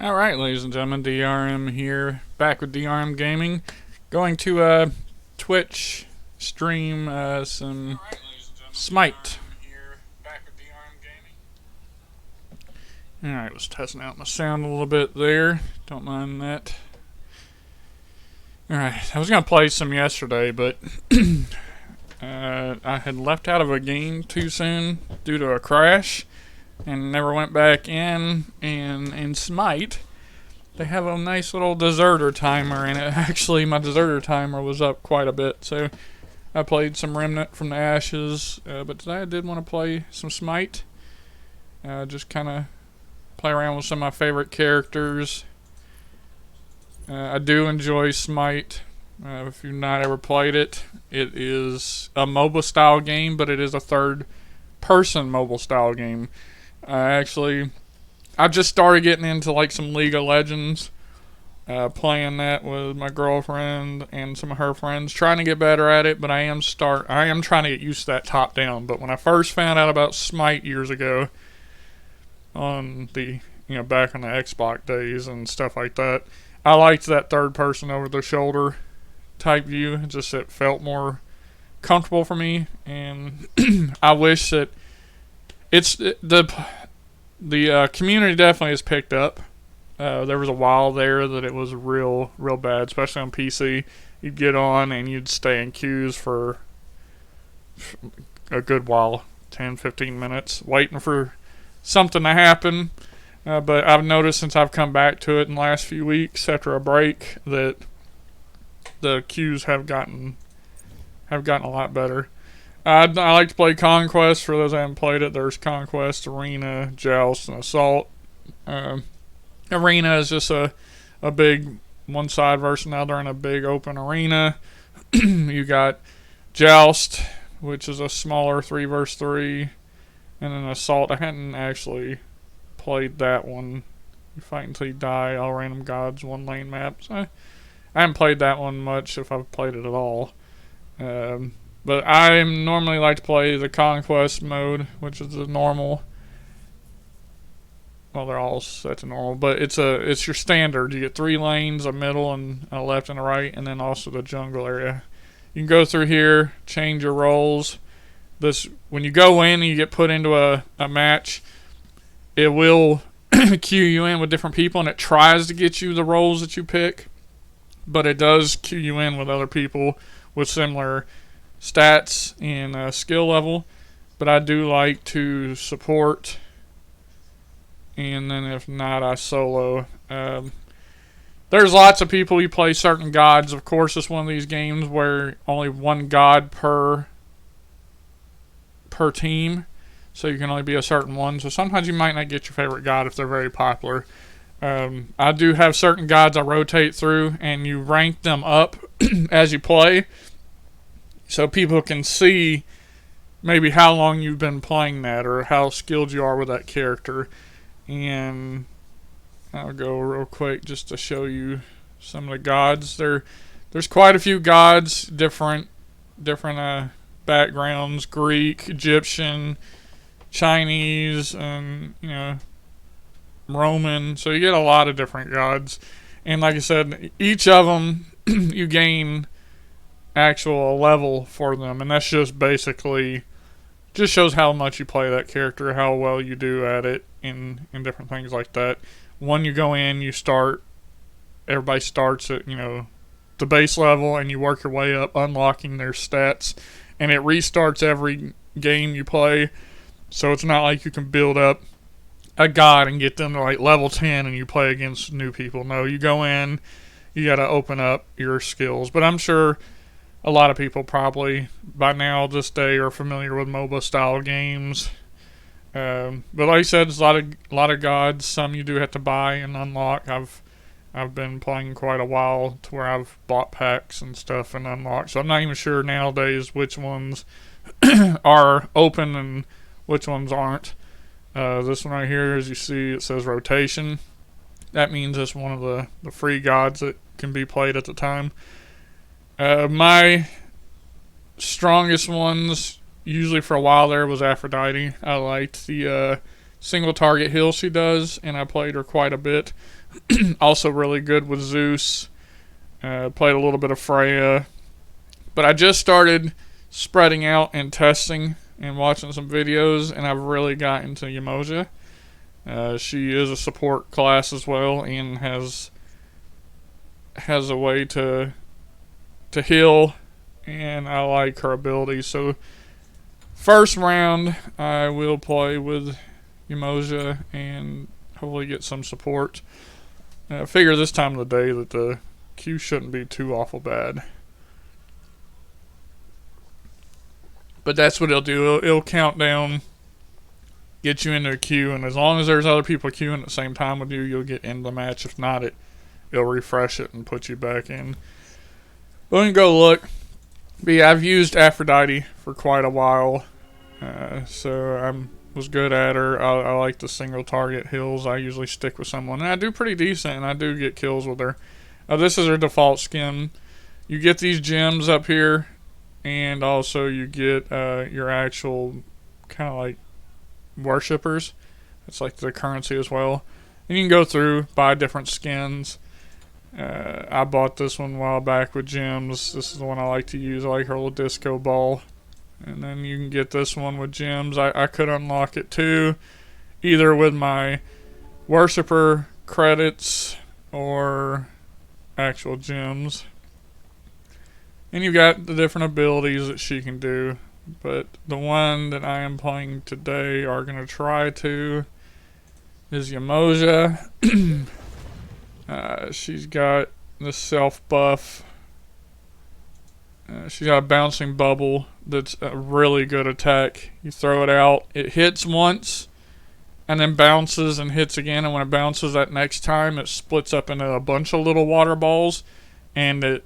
Alright, ladies and gentlemen, DRM here, back with DRM Gaming. Going to Twitch stream some Smite. Alright, was testing out my sound a little bit there. Don't mind that. Alright, I was going to play some yesterday, but I had left out of a game too soon due to a crash and never went back in. And in Smite, they have a nice little deserter timer, and actually my deserter timer was up quite a bit, so I played some Remnant from the Ashes, but today I did want to play some Smite. Just kind of play around with some of my favorite characters. I do enjoy Smite. If you've not ever played it, it is a MOBA style game, but it is a third person mobile style game. I just started getting into like some League of Legends, playing that with my girlfriend and some of her friends, trying to get better at it. But I am trying to get used to that top down. But when I first found out about Smite years ago, on the back on the Xbox days and stuff like that, I liked that third person over the shoulder type view. It felt more comfortable for me, and I wish that the community definitely has picked up. There was a while there that it was real bad, especially on PC. You'd get on and you'd stay in queues for a good while, 10, 15 minutes, waiting for something to happen. But I've noticed since I've come back to it in the last few weeks after a break that the queues have gotten a lot better. I like to play Conquest. For those that haven't played it, there's Conquest, Arena, Joust, and Assault. Arena is just a big one side versus another in a big open arena. You got Joust, which is a smaller 3 versus 3, and then Assault. I hadn't actually played that one. You fight until you die, all random gods, 1 lane maps. I haven't played that one much, if I've played it at all. But I normally like to play the Conquest mode, which is the normal. Well, they're all set to normal, but it's your standard. You get 3 lanes, a middle, and a left and a right, and then also the jungle area. You can go through here, change your roles. When you go in and you get put into a match, it will queue you in with different people, and it tries to get you the roles that you pick, but it does queue you in with other people with similar stats and skill level. But I do like to support, and then if not, I solo. There's lots of people who play certain gods. Of course, it's one of these games where only 1 god per team, so you can only be a certain one. So sometimes you might not get your favorite god if they're very popular. I do have certain gods I rotate through, and you rank them up as you play, so people can see maybe how long you've been playing that or how skilled you are with that character. And I'll go real quick just to show you some of the gods. There's quite a few gods, different backgrounds: Greek, Egyptian, Chinese, and Roman. So you get a lot of different gods, and like I said, each of them you gain actual level for them, and that's just basically just shows how much you play that character, how well you do at it, and different things like that. When you go in, everybody starts at the base level, and you work your way up, unlocking their stats, and it restarts every game you play. So it's not like you can build up a god and get them to like level 10 and you play against new people. No, you go in, you got to open up your skills. But I'm sure a lot of people probably by now this day are familiar with MOBA style games. But like I said, there's a lot of gods. Some you do have to buy and unlock. I've been playing quite a while to where I've bought packs and stuff and unlocked. So I'm not even sure nowadays which ones are open and which ones aren't. This one right here, as you see, it says rotation. That means it's one of the free gods that can be played at the time. My strongest ones, usually for a while there, was Aphrodite. I liked the single target heal she does, and I played her quite a bit. Also really good with Zeus. Played a little bit of Freya. But I just started spreading out and testing and watching some videos, and I've really got into Yamoja. She is a support class as well, and has a way to heal, and I like her ability. So first round I will play with Yamoja and hopefully get some support. I figure this time of the day that the queue shouldn't be too awful bad. But that's what it'll do. It'll count down, get you into a queue, and as long as there's other people queuing at the same time with you, you'll get into the match. If not, it'll refresh it and put you back in. But we can go look. But yeah, I've used Aphrodite for quite a while, so I was good at her. I like the single target hills. I usually stick with someone, and I do pretty decent, and I do get kills with her. This is her default skin. You get these gems up here, and also you get your actual kind of like worshippers. It's like the currency as well. And you can go through, buy different skins. I bought this one a while back with gems. This is the one I like to use. I like her little disco ball. And then you can get this one with gems. I could unlock it too, either with my worshipper credits or actual gems. And you've got the different abilities that she can do. But the one that I am playing today, are going to try to, is Yamoja. She's got the self buff. She's got a bouncing bubble that's a really good attack. You throw it out, it hits once, and then bounces and hits again. And when it bounces that next time, it splits up into a bunch of little water balls. And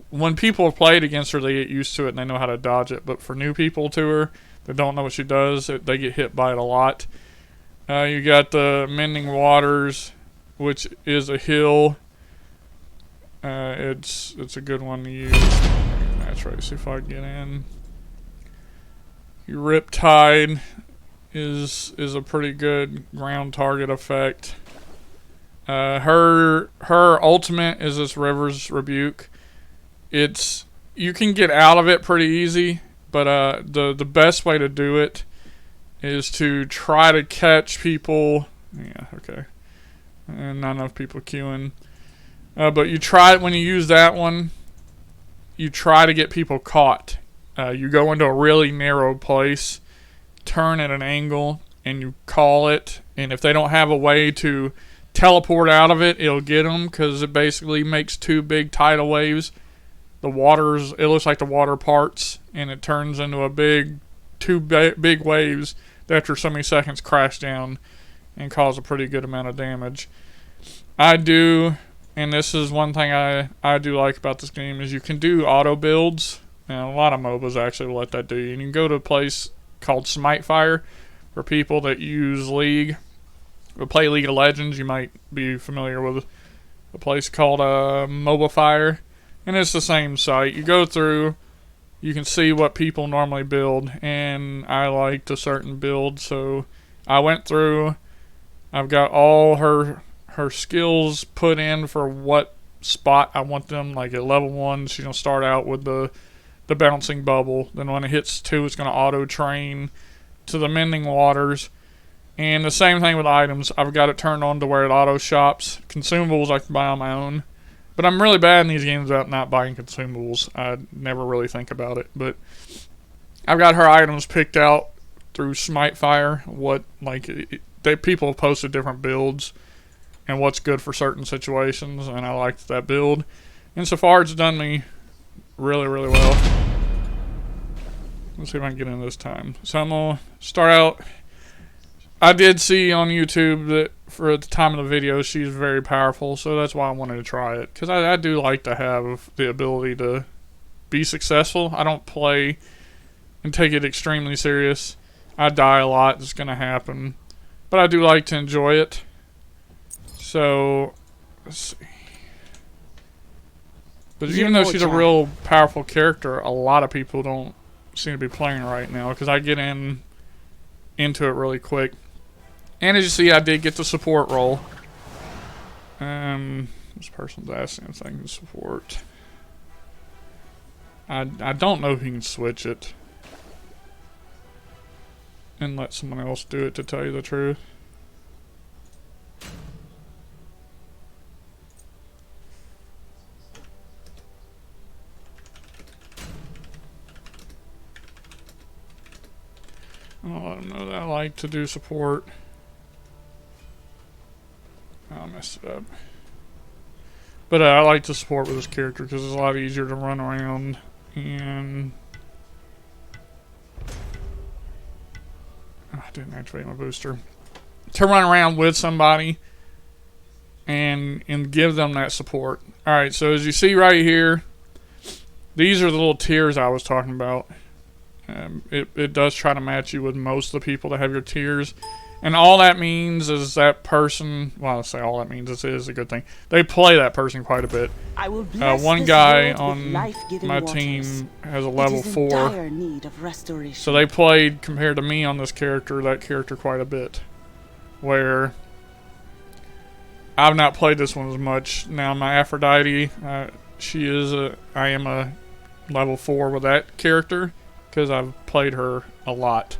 when people have played against her, they get used to it and they know how to dodge it. But for new people to her that don't know what she does, they get hit by it a lot. You got the Mending Waters, which is a heal. It's a good one to use. That's right. See if I can get in. Your Riptide is a pretty good ground target effect. Her ultimate is this River's Rebuke. You can get out of it pretty easy, but the best way to do it is to try to catch people. Yeah, okay. And not enough people queuing. But you try it when you use that one. You try to get people caught. You go into a really narrow place, turn at an angle, and you call it. And if they don't have a way to teleport out of it, it'll get them, because it basically makes two big tidal waves. It looks like the water parts, and it turns into two big waves that after so many seconds crash down and cause a pretty good amount of damage. And this is one thing I do like about this game, is you can do auto builds. And a lot of MOBAs actually will let that do you. And you can go to a place called Smite Fire for people that use League or play League of Legends. You might be familiar with a place called MOBA Fire. And it's the same site. You go through, you can see what people normally build. And I liked a certain build, so I went through. I've got all her skills put in for what spot I want them. Like at level 1, she's going to start out with the bouncing bubble. Then when it hits 2, it's going to auto train to the Mending Waters. And the same thing with items. I've got it turned on to where it auto shops. Consumables I can buy on my own. But I'm really bad in these games about not buying consumables. I never really think about it. But I've got her items picked out through Smite Fire. People have posted different builds and what's good for certain situations, and I liked that build. And so far, it's done me really, really well. Let's see if I can get in this time. So I'm going to start out. I did see on YouTube that for the time of the video, she's very powerful, so that's why I wanted to try it. Because I do like to have the ability to be successful. I don't play and take it extremely serious. I die a lot, it's going to happen. But I do like to enjoy it. So, let's see. But even though she's a real powerful character, a lot of people don't seem to be playing right now, because I get into it really quick. And as you see, I did get the support role. This person's asking if they can support. I don't know if you can switch it and let someone else do it, to tell you the truth. I'll let them know that I like to do support. I messed it up. But I like to support with this character because it's a lot easier to run around and... Oh, I didn't activate my booster. To run around with somebody and give them that support. Alright, so as you see right here, these are the little tiers I was talking about. It does try to match you with most of the people that have your tiers. And all that means is that person, well, I say all that means is a good thing. They play that person quite a bit. One guy on my team has a level 4. So they played, compared to me on this character, that character quite a bit. Where I've not played this one as much. Now my Aphrodite, I am a level 4 with that character because I've played her a lot.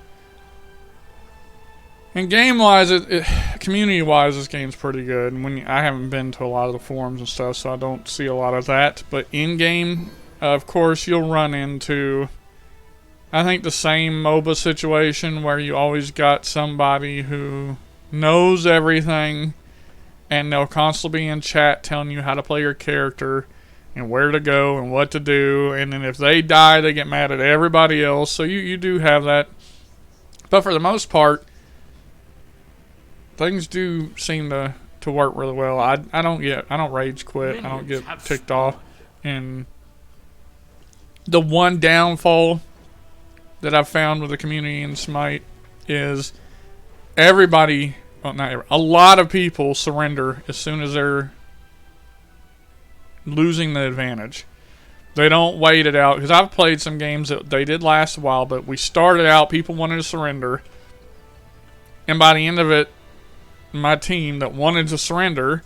And game-wise, community-wise, this game's pretty good. And I haven't been to a lot of the forums and stuff, so I don't see a lot of that. But in-game, of course, you'll run into, I think, the same MOBA situation where you always got somebody who knows everything, and they'll constantly be in chat telling you how to play your character and where to go and what to do. And then if they die, they get mad at everybody else. So you do have that. But for the most part, things do seem to work really well. I don't rage quit. I don't get ticked off. And the one downfall that I've found with the community in Smite is everybody, well, not everybody, a lot of people surrender as soon as they're losing the advantage. They don't wait it out, because I've played some games that they did last a while, but we started out, people wanted to surrender, and by the end of it, my team that wanted to surrender,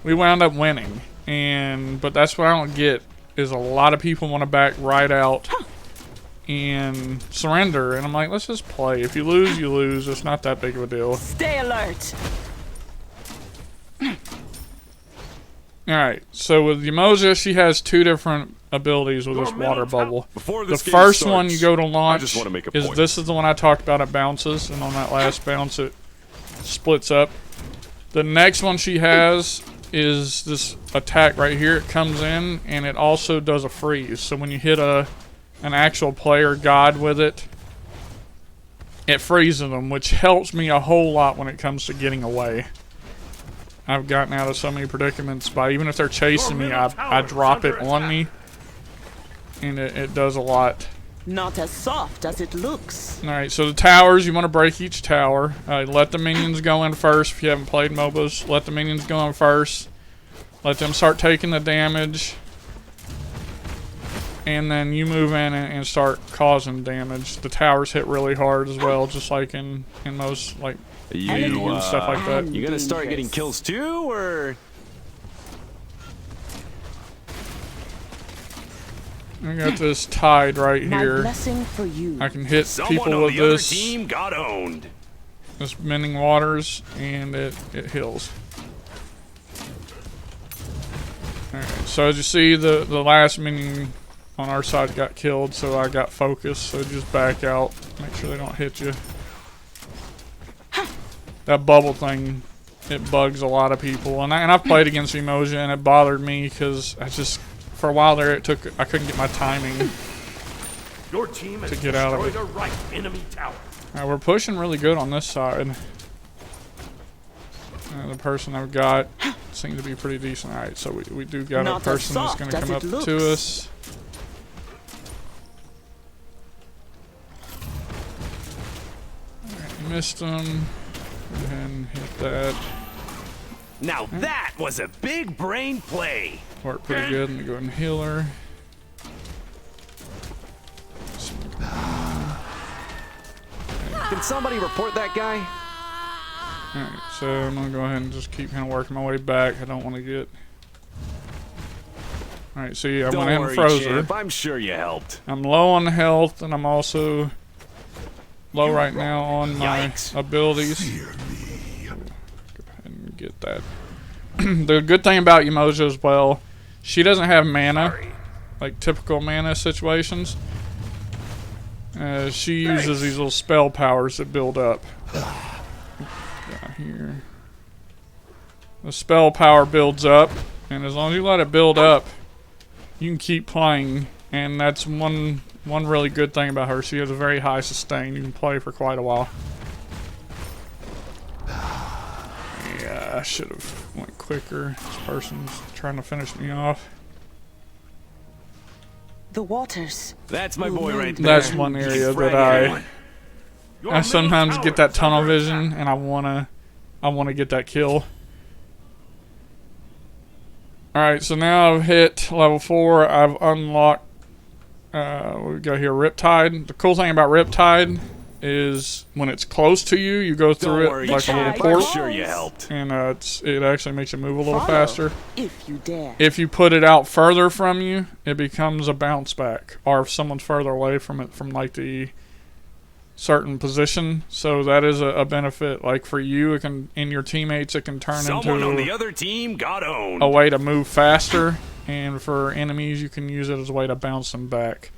we wound up winning. But that's what I don't get, is a lot of people want to back right out and surrender, and I'm like, let's just play. If you lose, you lose. It's not that big of a deal. Stay alert. Alright, so with Yamoja, she has 2 different abilities with this water bubble. The first one you go to launch is, this is the one I talked about, it bounces, and on that last bounce it splits up. The next one she has is this attack right here. It comes in and it also does a freeze. So when you hit an actual player god with it, it freezes them, which helps me a whole lot when it comes to getting away. I've gotten out of so many predicaments by, even if they're chasing me, I drop it on me, and it does a lot. Not as soft as it looks. Alright, so the towers, you want to break each tower. Let the minions go in first. If you haven't played MOBAs, let the minions go in first. Let them start taking the damage. And then you move in and start causing damage. The towers hit really hard as well, just like in most, like, League and stuff like that. You gonna start getting kills too, or? I got this tide right here. For you. I can hit people with this. Team got owned. This mending waters, and it heals. Alright, so as you see, the last minion on our side got killed, so I got focused, so just back out. Make sure they don't hit you. That bubble thing, it bugs a lot of people. And I've played against Emoja, and it bothered me because for a while there, I couldn't get my timing Your team has to get out of it. a right enemy tower. Alright, we're pushing really good on this side. The person I've got seems to be pretty decent. Alright, so we do got a person that's going to come up to us. Alright, missed him. Go ahead and hit that. Now that was a big brain play. Worked pretty good. Let me go ahead and heal her. Can somebody report that guy? Alright, so I'm gonna go ahead and just keep kind of working my way back. I don't want to get... Alright, so yeah, I went ahead and froze her. I'm sure you helped. I'm low on health, and I'm also low right now on my abilities. Go ahead and get that. The good thing about Umoja as well, she doesn't have mana, like typical mana situations. She uses these little spell powers that build up. Got here. The spell power builds up, and as long as you let it build up, you can keep playing, and that's one really good thing about her. She has a very high sustain. You can play for quite a while. Yeah, I should have went quicker. This person's trying to finish me off. The waters. That's my boy right there. That's one area that I sometimes get that tunnel vision, and I wanna get that kill. Alright, so now I've hit level 4. I've unlocked, we got here Riptide. The cool thing about Riptide is when it's close to you, you go through it like a little portal. I'm sure you helped. And it actually makes you move a little faster. If you dare. If you put it out further from you, it becomes a bounce back. Or if someone's further away from it, from like the certain position, so that is a benefit. Like for you, it can, in your teammates, it can turn Someone on the into other team got owned. a way to move faster, and for enemies, you can use it as a way to bounce them back.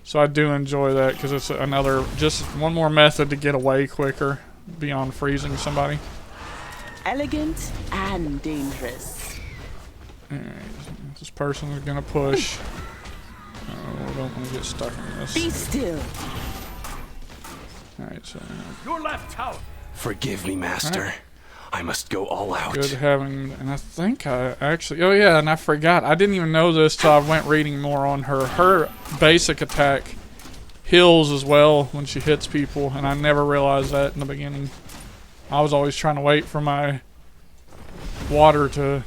So I do enjoy that because it's another, just one more method to get away quicker beyond freezing somebody. Elegant and dangerous. Alright, this person is gonna push. Oh, I don't want to get stuck in this. Be still. Alright, so Your left tower. Forgive me, master. Right. I must go all out. good having, and I think I actually, oh yeah, and I forgot, I didn't even know this till I went reading more on her. Her basic attack heals as well when she hits people, and I never realized that in the beginning. I was always trying to wait for my water to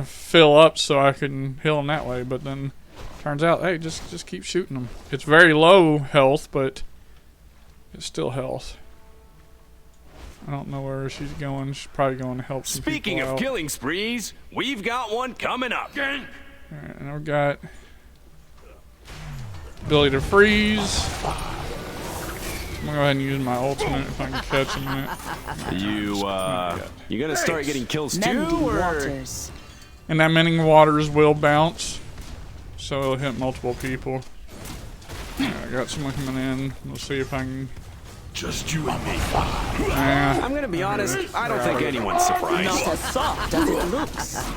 fill up so I can heal them that way, but then turns out, hey, just keep shooting them. It's very low health, but it's still health. I don't know where she's going. She's probably going to help some Speaking people of out. killing sprees, we've got one coming up. Alright, and I've got ability to freeze. I'm gonna go ahead and use my ultimate if I can catch him in it. You gonna start getting kills too, Mending or? waters. And that mending waters will bounce, so it'll hit multiple people. Alright, I got someone coming in. We'll see if I can. Just you and me. I'm gonna be honest, I don't think anyone's surprised. Not as soft as it looks.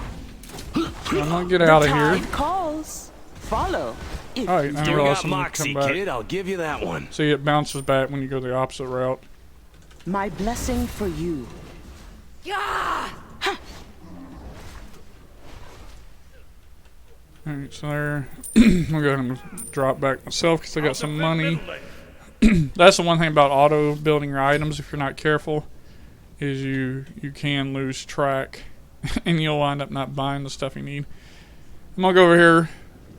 I'm gonna get out of here. Tide calls. Follow. If Alright, you I You realize got someone moxie, come back. kid. I'll give you that one. See, it bounces back when you go the opposite route. My blessing for you. Alright, so there. I'm gonna go ahead and drop back myself because I got some money. That's the one thing about auto building your items, if you're not careful, is you can lose track and you'll wind up not buying the stuff you need. I'm gonna go over here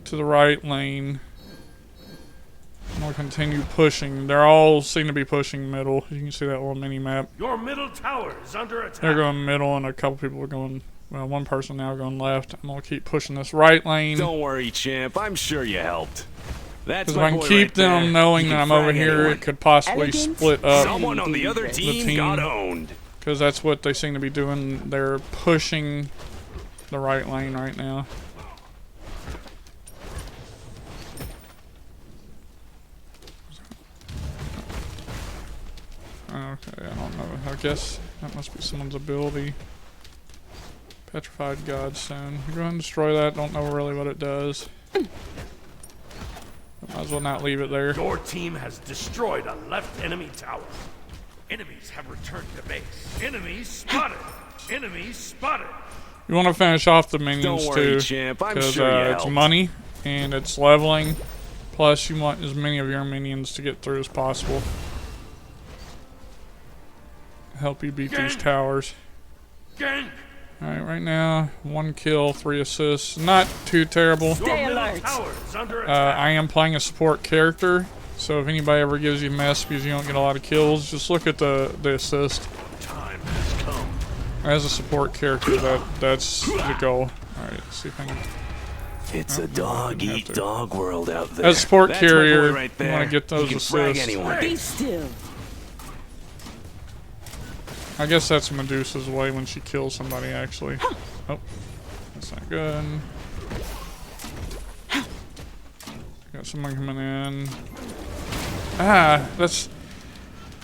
to the right lane. I'm gonna continue pushing. They're all seem to be pushing middle. You can see that little mini map. Your middle tower is under attack. They're going middle, and a couple people are going. Well, one person now going left. I'm gonna keep pushing this right lane. Don't worry, champ. I'm sure you helped. That's Because if my I can boy keep right them there. knowing You that can I'm over frag here, anyone. it could possibly Elegant. split up. Someone on the other team team. got owned. Because that's what they seem to be doing. They're pushing the right lane right now. Okay, I don't know. I guess that must be someone's ability. Petrified Godstone. Go ahead and destroy that. Don't know really what it does. Might as well not leave it there. Your team has destroyed a left enemy tower. Enemies have returned to base. Enemies spotted. Enemies spotted. You want to finish off the minions Don't worry, too, champ. I'm because sure you it's helped. money and it's leveling. Plus, you want as many of your minions to get through as possible. Help you beat these towers. Gank. Alright, right now, 1 kill, 3 assists. Not too terrible. Your Stay middle alert. tower is under attack. I am playing a support character, so if anybody ever gives you mess because you don't get a lot of kills, just look at the assist. Time has come. As a support character, that's the goal. Alright, let's see if I can... It's a dog-eat-dog world out there. As a support That's my carrier, boy right you there. want to get those He can frag assists. anyone. Be still. I guess that's Medusa's way when she kills somebody, actually. Oh, that's not good. Got someone coming in. Ah, that's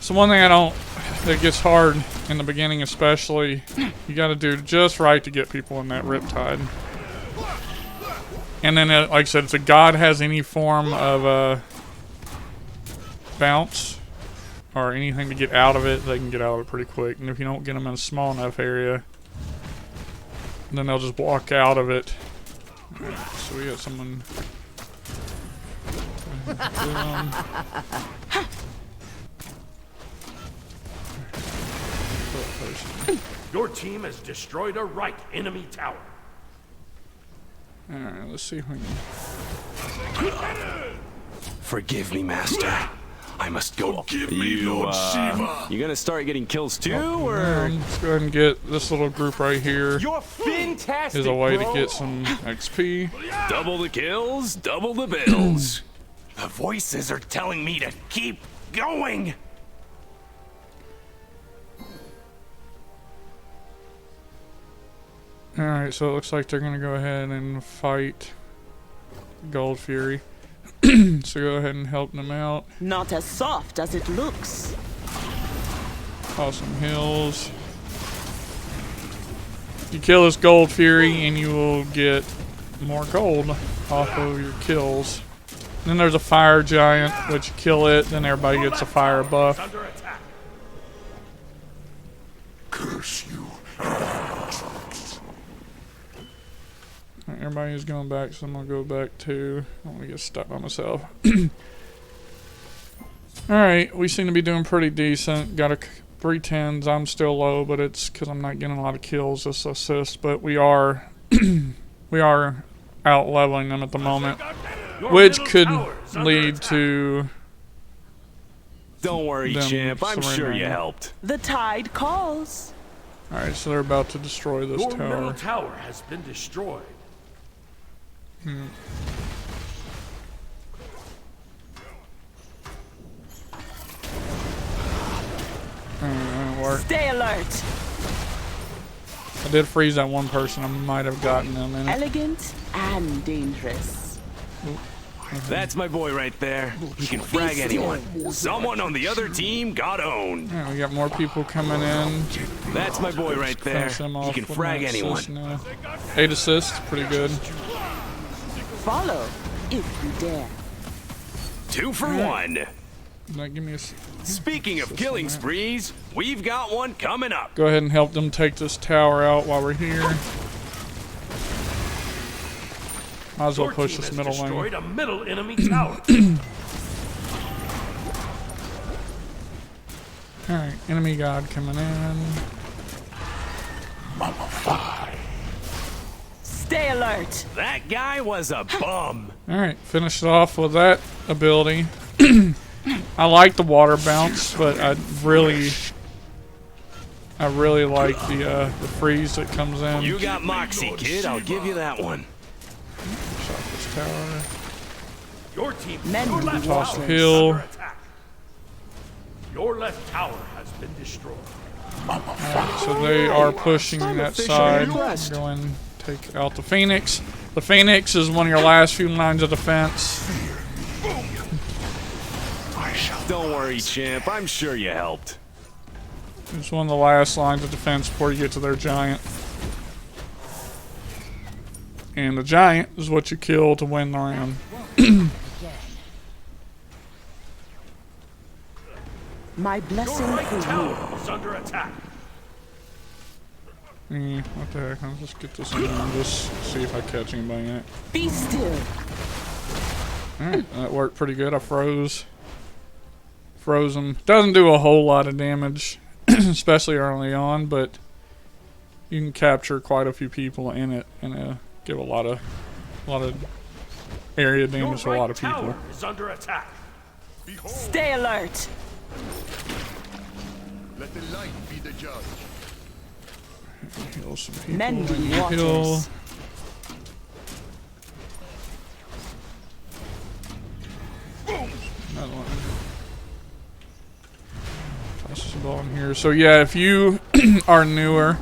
one thing that gets hard in the beginning, especially. You got to do just right to get people in that Riptide. And then, like I said, if the god has any form of bounce or anything to get out of it, they can get out of it pretty quick. And if you don't get them in a small enough area, then they'll just walk out of it. Alright, so we got someone. Your team has destroyed a right enemy tower. Alright, let's see if we can. Forgive me, Master. I must go. Give me Lord Shiva. You gonna start getting kills too, or? Let's go ahead and get this little group right here. You're fantastic, Is a way to get some XP. Double the kills, double the bills. The voices are telling me to keep going. Alright, so it looks like they're gonna go ahead and fight Gold Fury. So go ahead and help them out. Not as soft as it looks. Awesome hills. You kill this Gold Fury and you will get more gold off of your kills. Then there's a fire giant, which you kill it, then everybody gets a fire buff. Under attack. Curse you. Everybody is going back, so I'm gonna go back too. I don't want to get stuck by myself. Alright, we seem to be doing pretty decent. Got a 310s. I'm still low, but it's because I'm not getting a lot of kills, just assists. But we are out leveling them at the moment, which could lead to. Don't worry, them champ. I'm sure you surrendering. helped. The tide calls. Alright, so they're about to destroy this Your middle tower. tower has been destroyed. That'll work. Stay alert. I did freeze that one person. I might have gotten them in it. Elegant and dangerous. That's my boy right there. He can frag anyone. Someone on the other team got owned. Alright, we got more people coming in. That's my boy right there. Finish them He off can with frag an anyone. assist now. 8 assists, pretty good. Follow if you dare. 2 for 1. Now give me a Speaking of killing sprees, we've got one coming up. Go ahead and help them take this tower out while we're here. Might as well Your push team this has middle destroyed lane. a middle enemy tower. Alright, enemy god coming in. Stay alert. That guy was a bum. Alright, finish it off with that ability. I like the water bounce, but I really like the freeze that comes in. You got moxie, kid. I'll give you that one. Shot this tower. Your team, Men your will left be tower Toss the watchers. is hill. under attack. Your left tower has been destroyed. So they are pushing that officially side. impressed. Go and take out the Phoenix. The Phoenix is one of your last few lines of defense. Don't worry, champ. I'm sure you helped. It's one of the last lines of defense before you get to their giant. And the giant is what you kill to win the round. My Your blessing right for you. tower is under attack. What the heck? I'll just get this in and just see if I catch anybody in it. Be still. Alright, that worked pretty good. I froze them. Doesn't do a whole lot of damage, especially early on, but you can capture quite a few people in it and give a lot of area Your damage to a lot right of people. tower is under attack. Stay alert. Let the light be the judge. Heal some people. Mending Heal. waters. Another one. Toss this ball in here. So yeah, if you are newer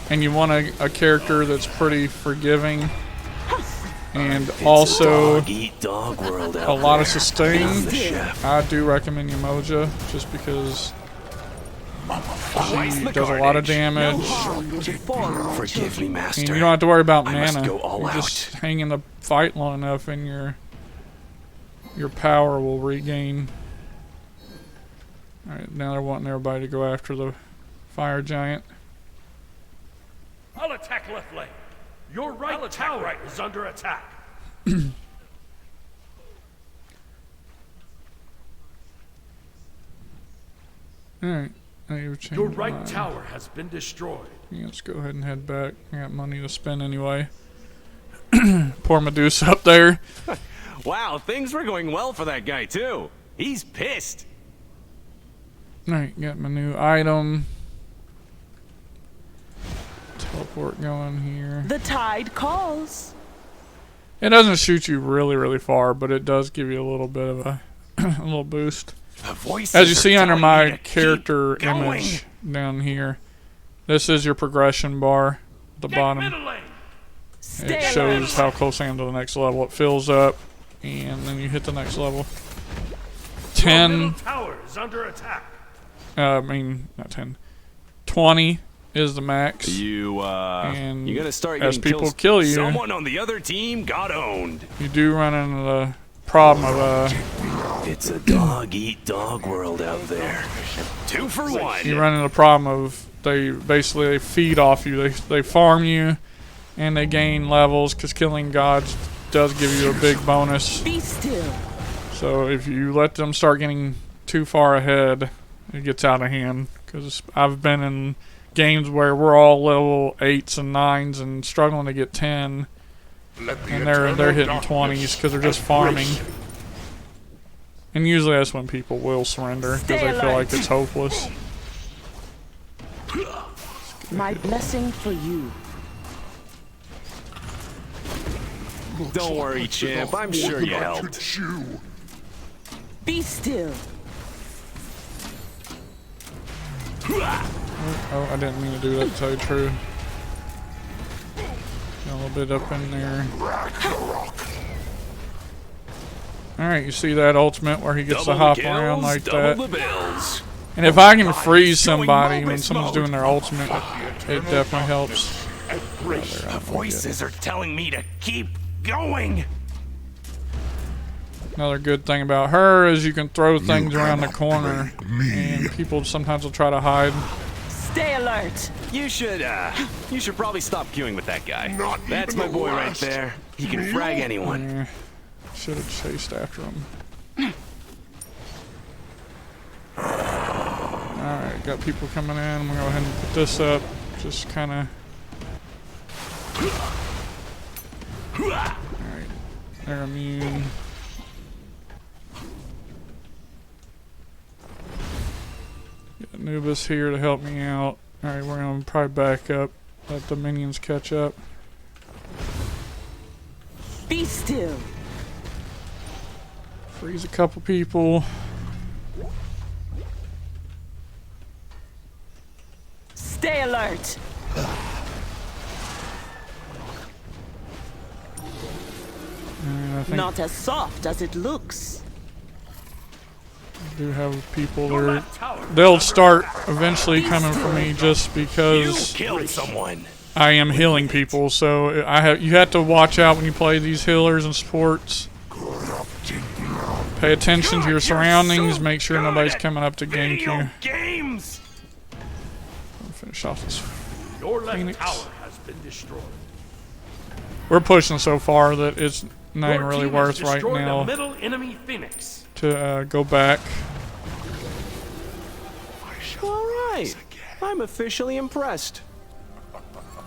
and you want a character that's pretty forgiving and also dog world a lot of sustain, I do recommend Umoja just because she does a lot of damage. Forgive me, master. And you don't have to worry about I mana. must go all You out. just hang in the fight long enough and your power will regain. Alright, now they're wanting everybody to go after the fire giant. I'll attack left lane. Your right tower is under attack. Alright, now you've changed Your right mine. tower has been destroyed. Yeah, let's go ahead and head back. I got money to spend anyway. Poor Medusa up there. Wow, things were going well for that guy too. He's pissed. Alright, got my new item. Teleport going here. The tide calls. It doesn't shoot you really, really far, but it does give you a little bit of a a little boost. The voices As you are see under telling me my to keep character going. image down here, this is your progression bar at the Get bottom. middle lane. Stay It alert. shows how close I am to the next level. It fills up, and then you hit the next level. Your middle 10, tower is under attack. I mean, not 10. 20 is the max. And you gonna start as getting people kills? kill you, Someone on the other team got owned. you do run into the problem of It's a dog-eat-dog world out there. 2 for 1. you run into the problem of they feed off you. They farm you, and they gain levels because killing gods does give you a big bonus. Be still. So if you let them start getting too far ahead, it gets out of hand. Because I've been in games where we're all level 8s and 9s and struggling to get 10, and they're hitting 20s because they're just farming. And usually that's when people will surrender because they feel like it's hopeless. My blessing for you. Don't worry, champ. I'm sure you helped. Be still. Oh, I didn't mean to do that, to tell you the truth. Got a little bit up in there. Alright, you see that ultimate where he gets to hop around like that? Double the bills. And if I can freeze somebody when someone's doing their ultimate, it definitely helps. The voices are telling me to keep going. Another good thing about her is you can throw things around the corner, and people sometimes will try to hide. Stay alert. You should probably stop queuing with that guy. That's my boy right there. He can frag anyone. Yeah, should have chased after him. Alright, got people coming in. I'm gonna go ahead and put this up. Just kinda. Alright, they're immune. Got Anubis here to help me out. Alright, we're gonna probably back up. Let the minions catch up. Be still. Freeze a couple people. Stay alert. And I think Not as soft as it looks. I do have people Your there. left tower. They'll start eventually coming for me just You because killed someone. I am healing people. So you have to watch out when you play these healers and supports. Pay attention to your surroundings. Make sure nobody's coming up to gank Video you. games. Finish off this. Your left Phoenix. tower has been destroyed. We're pushing so far that it's not even Your really team has worth right destroyed now the middle enemy Phoenix. to go back. All right. I'm officially impressed.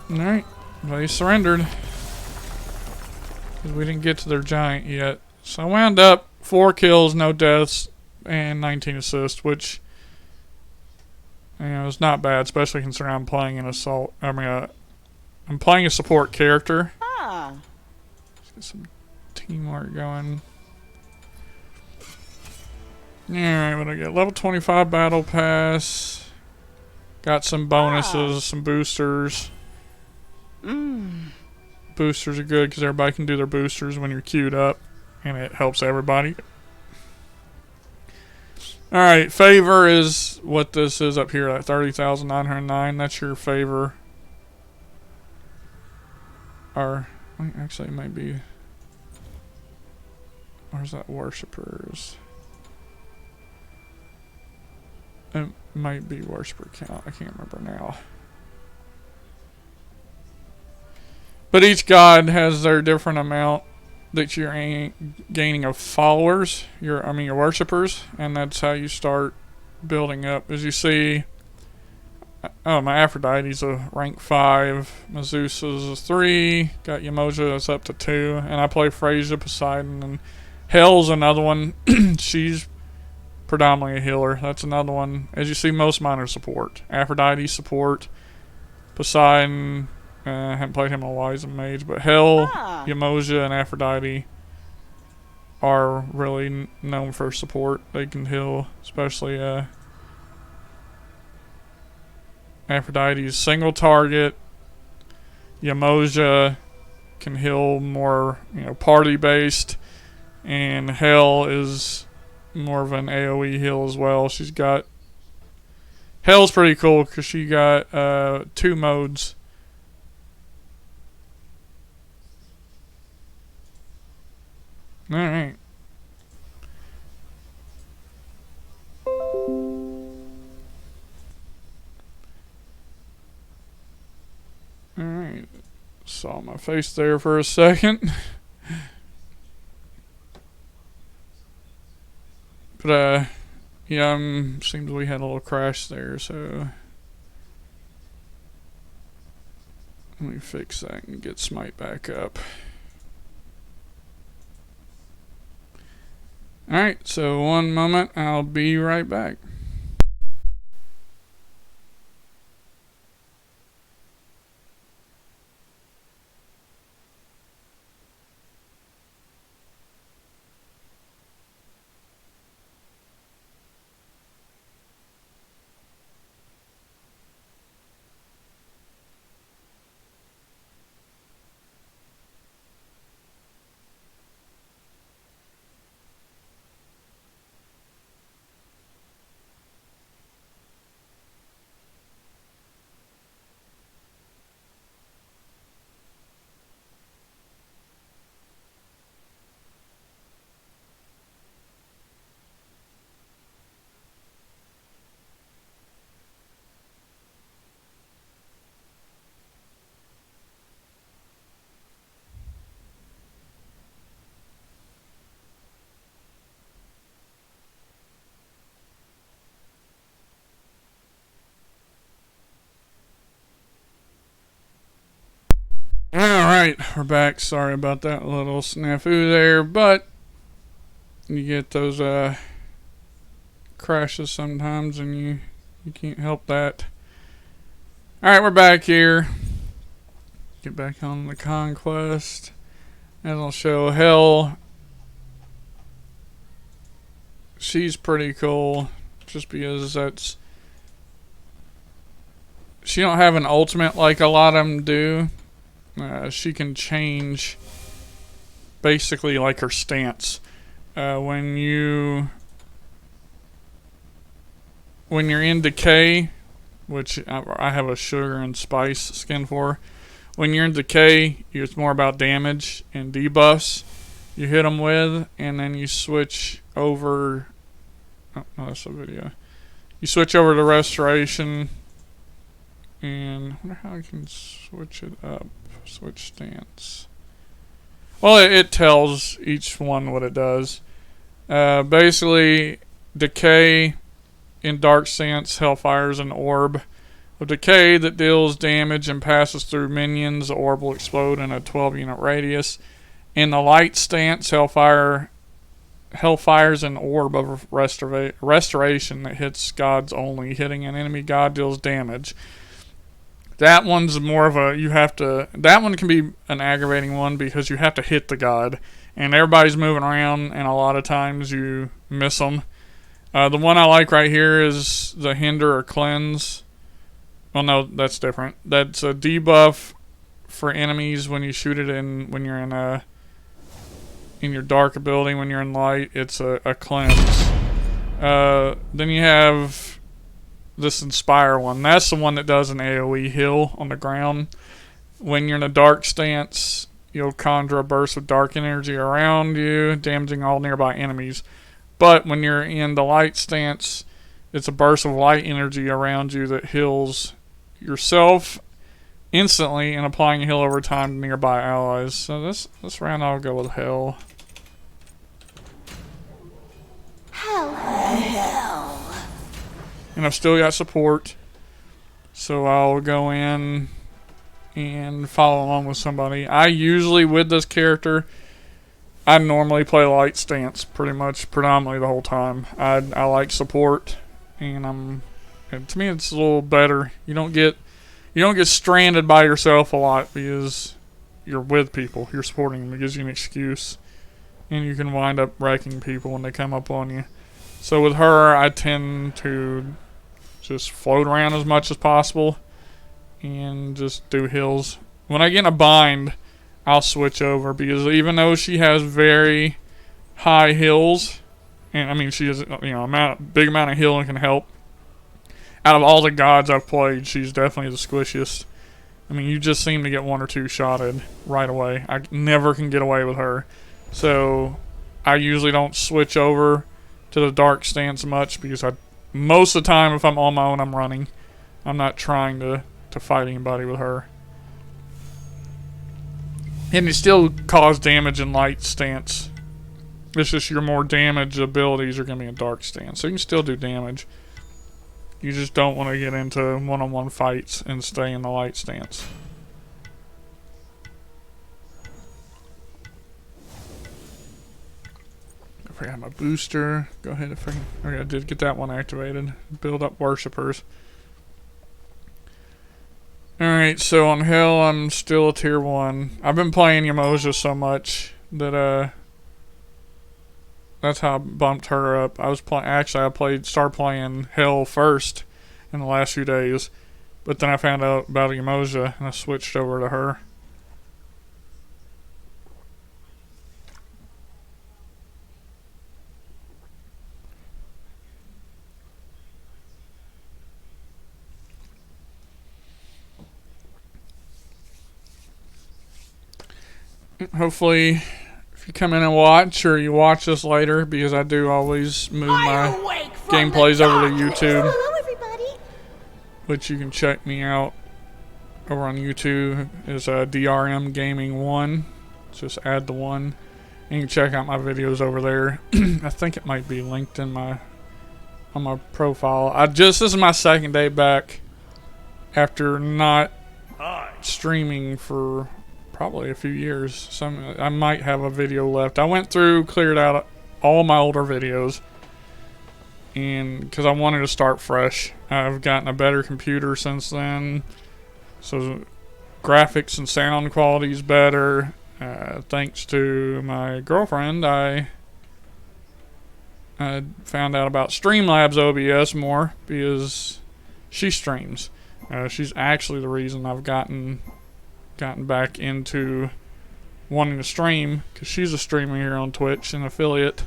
Alright, they surrendered. 'Cause we didn't get to their giant yet. So I wound up 4 kills, no deaths, and 19 assists, which it's not bad, especially considering I'm playing an assault. I'm playing a support character. Ah. Let's get some teamwork going. Alright, what do I get? Level 25 battle pass. Got some bonuses, some boosters. Boosters are good because everybody can do their boosters when you're queued up, and it helps everybody. Alright, favor is what this is up here at 30,909. That's your favor. Or, actually, it might be. Where's that worshippers? It might be worshipper count. I can't remember now. But each god has their different amount that you're gaining of followers. Your worshippers, and that's how you start building up. As you see, my Aphrodite's a rank 5. My Zeus is a 3. Got Yamoja that's up to 2, and I play Phrasia, Poseidon, and Hell's another one. She's predominantly a healer. That's another one. As you see, most mine are support. Aphrodite support. Poseidon, I haven't played him in a while, he's a mage, but Hell, Yamoja, and Aphrodite are really known for support. They can heal, especially Aphrodite's single target. Yamoja can heal more, party based, and Hell is more of an AoE heal as well. She's got Hell's pretty cool because she got 2 modes. Alright. Alright. Saw my face there for a second. But, yeah, seems we had a little crash there, so let me fix that and get Smite back up. Alright, so one moment, I'll be right back. Alright, we're back. Sorry about that little snafu there, but you get those crashes sometimes and you can't help that. Alright, we're back here. Get back on the conquest. And I'll show Hell. She's pretty cool just because she don't have an ultimate like a lot of them do. She can change basically like her stance. When you're in decay, which I have a sugar and spice skin for. When you're in decay, it's more about damage and debuffs you hit them with, and then you switch over. Oh, no, that's a video. You switch over to restoration, and I wonder how I can switch it up. Switch stance. Well, it tells each one what it does. Basically, decay in dark stance, Hellfire is an orb of decay that deals damage and passes through minions. The orb will explode in a 12-unit radius. In the light stance, Hellfire Hellfire's an orb of restoration that hits gods only. Hitting an enemy god deals damage. That one's more of a, that one can be an aggravating one because you have to hit the god. And everybody's moving around, and a lot of times you miss them. The one I like right here is the Hinder or Cleanse. Well, no, that's different. That's a debuff for enemies when you shoot it when you're in your dark ability. When you're in light, it's a cleanse. Then you have this Inspire one. That's the one that does an AoE heal on the ground. When you're in a dark stance, you'll conjure a burst of dark energy around you, damaging all nearby enemies. But when you're in the light stance, it's a burst of light energy around you that heals yourself instantly and applying a heal over time to nearby allies. So this round I'll go with Hell. Hell. And I've still got support, so I'll go in and follow along with somebody. I usually, with this character, I normally play light stance predominantly the whole time. I like support, and to me it's a little better. You don't get stranded by yourself a lot because you're with people. You're supporting them. It gives you an excuse, and you can wind up wrecking people when they come up on you. So with her, I tend to just float around as much as possible and just do heals. When I get in a bind, I'll switch over because even though she has very high heals, and I mean she has big amount of healing can help. Out of all the gods I've played, she's definitely the squishiest. I mean, you just seem to get one or two shotted right away. I never can get away with her, so I usually don't switch over to the dark stance much because most of the time if I'm on my own, I'm running. I'm not trying to fight anybody with her. And it still causes damage in light stance. It's just your more damage abilities are going to be in dark stance. So you can still do damage. You just don't want to get into one-on-one fights and stay in the light stance. If I have my booster, go ahead if I can. Okay, I did get that one activated. Build up worshippers. Alright, so on Hell, I'm still a tier 1. I've been playing Yamoja so much that, that's how I bumped her up. I started playing Hell first in the last few days, but then I found out about Yamoja, and I switched over to her. Hopefully, if you come in and watch, or you watch this later, because I do always move my gameplays over to YouTube. Hello, everybody. Which you can check me out over on YouTube is DRM Gaming 1. Just add the 1. And you can check out my videos over there. I think it might be linked in on my profile. This is my second day back after not streaming for probably a few years. So I might have a video left. I went through, cleared out all my older videos, and because I wanted to start fresh. I've gotten a better computer since then, so graphics and sound quality is better. Thanks to my girlfriend, I found out about Streamlabs OBS more because she streams. She's actually the reason I've gotten back into wanting to stream, because she's a streamer here on Twitch, an affiliate.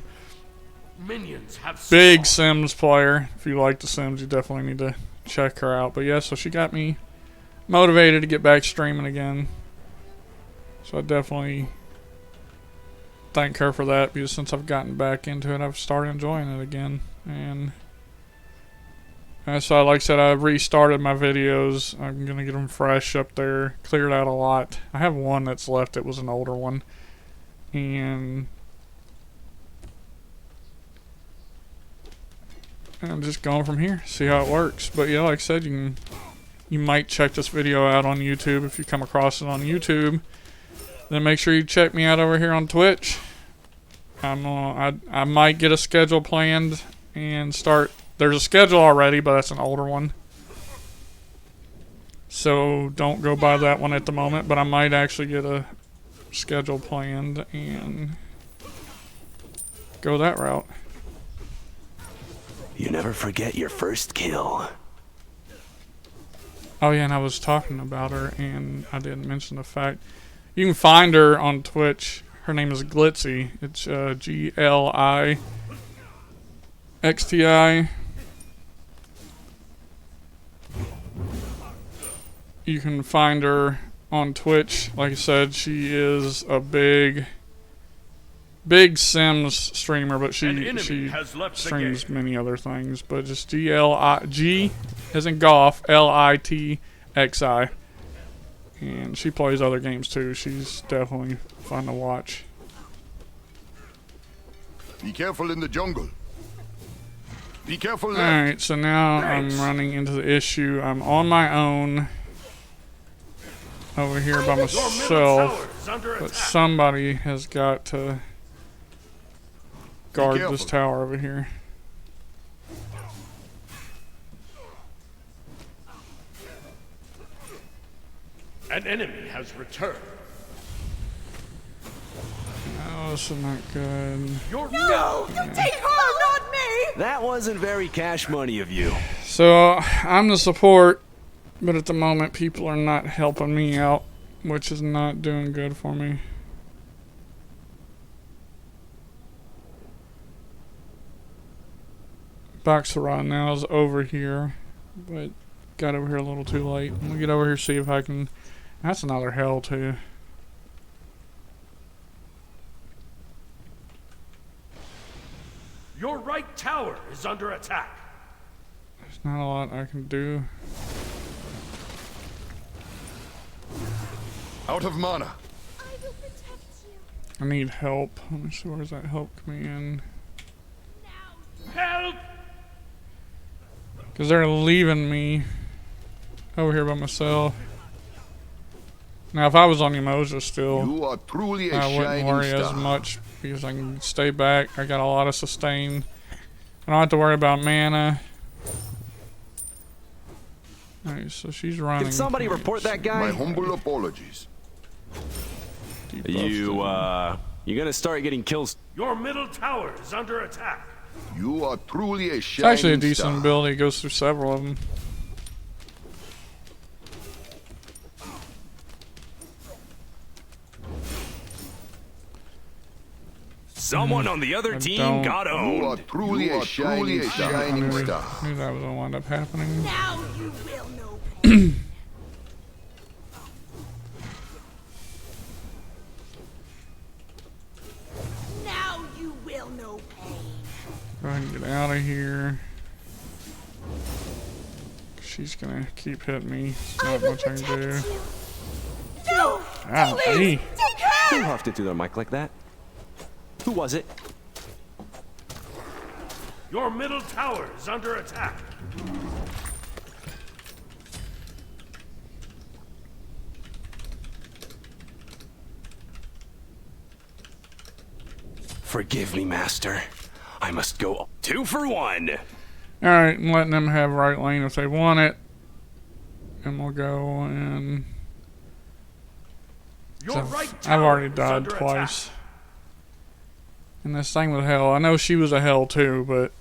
Minions have Big Sims player. If you like the Sims, you definitely need to check her out. But yeah, so she got me motivated to get back streaming again. So I definitely thank her for that, because since I've gotten back into it, I've started enjoying it again. And so like I said, I restarted my videos. I'm going to get them fresh up there. Cleared out a lot. I have one that's left. It was an older one. And I'm just going from here. See how it works. But yeah, like I said, you might check this video out on YouTube if you come across it on YouTube. Then make sure you check me out over here on Twitch. I might get a schedule planned and start. There's a schedule already, but that's an older one. So don't go by that one at the moment, but I might actually get a schedule planned and go that route. You never forget your first kill. Oh yeah, and I was talking about her, and I didn't mention the fact you can find her on Twitch. Her name is Glitzy. It's GLIXTI. You can find her on Twitch. Like I said, she is a big Sims streamer, but she streams many other things. But just G as in golf, LITXI, and she plays other games too. She's definitely fun to watch. Be careful in the jungle. Be careful. Alright, so now I'm running into the issue. I'm on my own over here by myself, but somebody has got to guard this tower over here. An enemy has returned. Oh, this is not good. No! Take her, not me! That wasn't very cash money of you. So, I'm the support, but at the moment people are not helping me out, which is not doing good for me. Boxera now is over here, but got over here a little too late. I'm gonna get over here, see if I can. That's another hell too. Your right tower is under attack. There's not a lot I can do. Out of mana. I need help. Let me see, where's that help coming in? Help! Because they're leaving me over here by myself. Now, if I was on Emoja still, You are truly a I wouldn't shining worry star. as much because I can stay back. I got a lot of sustain. I don't have to worry about mana. Alright, so she's running. Can somebody report that guy? My humble apologies. You gonna start getting kills? Your middle tower is under attack. You are truly a It's shining actually a decent star. build. He goes through several of them. Someone on the other I team don't- got You owned. are truly a shining star. I knew that was gonna wind up happening. Now you will know pain. Now you will know pain. Go ahead and get out of here. She's gonna keep hitting me. There's not much I can do. No! Ow, Please! me. Take her! Who huffed it through their mic like that? Who was it? Your middle tower is under attack. Forgive me, Master. I must go 2 for 1. Alright, and letting them have right lane if they want it. And we'll go and... Your right tower I've already is died under twice. attack. And this thing with Hell, I know she was a Hell too, but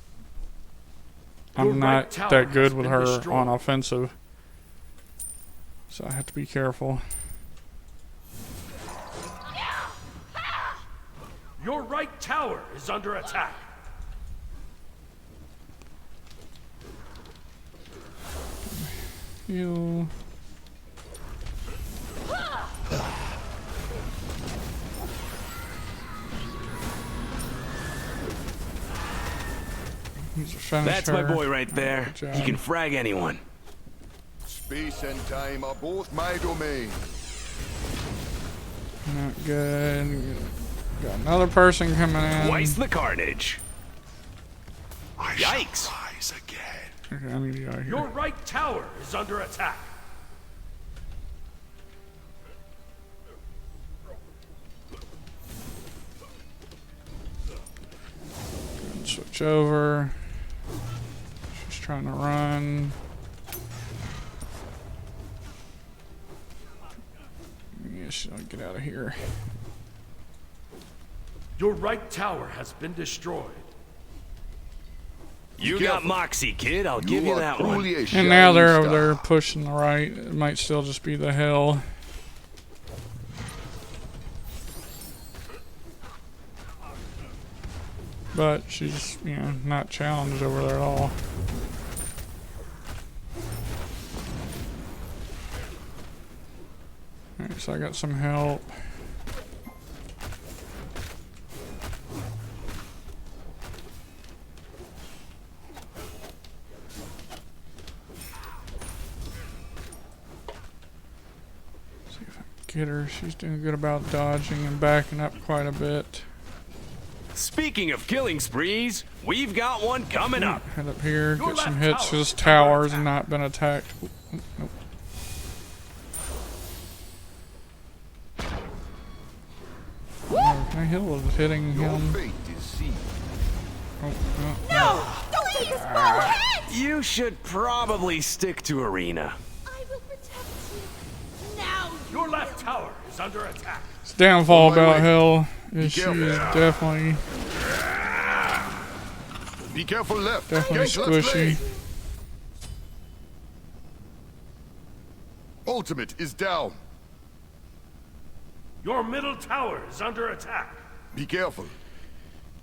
Your I'm right not tower that good has with been her destroyed. on offensive. So I have to be careful. Your right tower is under attack. Heal. He's a finisher. That's my boy right there. Good job. He can frag anyone. Space and time are both my domain. Not good. Got another person coming in. Twice the carnage. I Yikes. shall rise again. Okay, I need to get out of here. Your right tower is under attack. switch over. She's trying to run. Yeah, she'll get out of here. Your right tower has been destroyed. You got Moxie, kid. I'll give you that one. And now they're over there pushing the right. It might still just be the hell. But she's, you know, not challenged over there at all. Alright, so I got some help. See if I can get her. She's doing good about dodging and backing up quite a bit. Speaking of killing sprees, we've got one coming up. Head up here, Your get some left hits. tower This is under tower's attack. not been attacked. Nope. My hill was hitting Your him. fate is sealed. No! Don't take his bow head! You should probably stick to arena. I will protect you. Now you Your left tower is under attack. His downfall On my about way. hell is she careful. is definitely Be careful left. Definitely Gank left squishy. lane. Ultimate is down. Your middle tower is under attack. Be careful.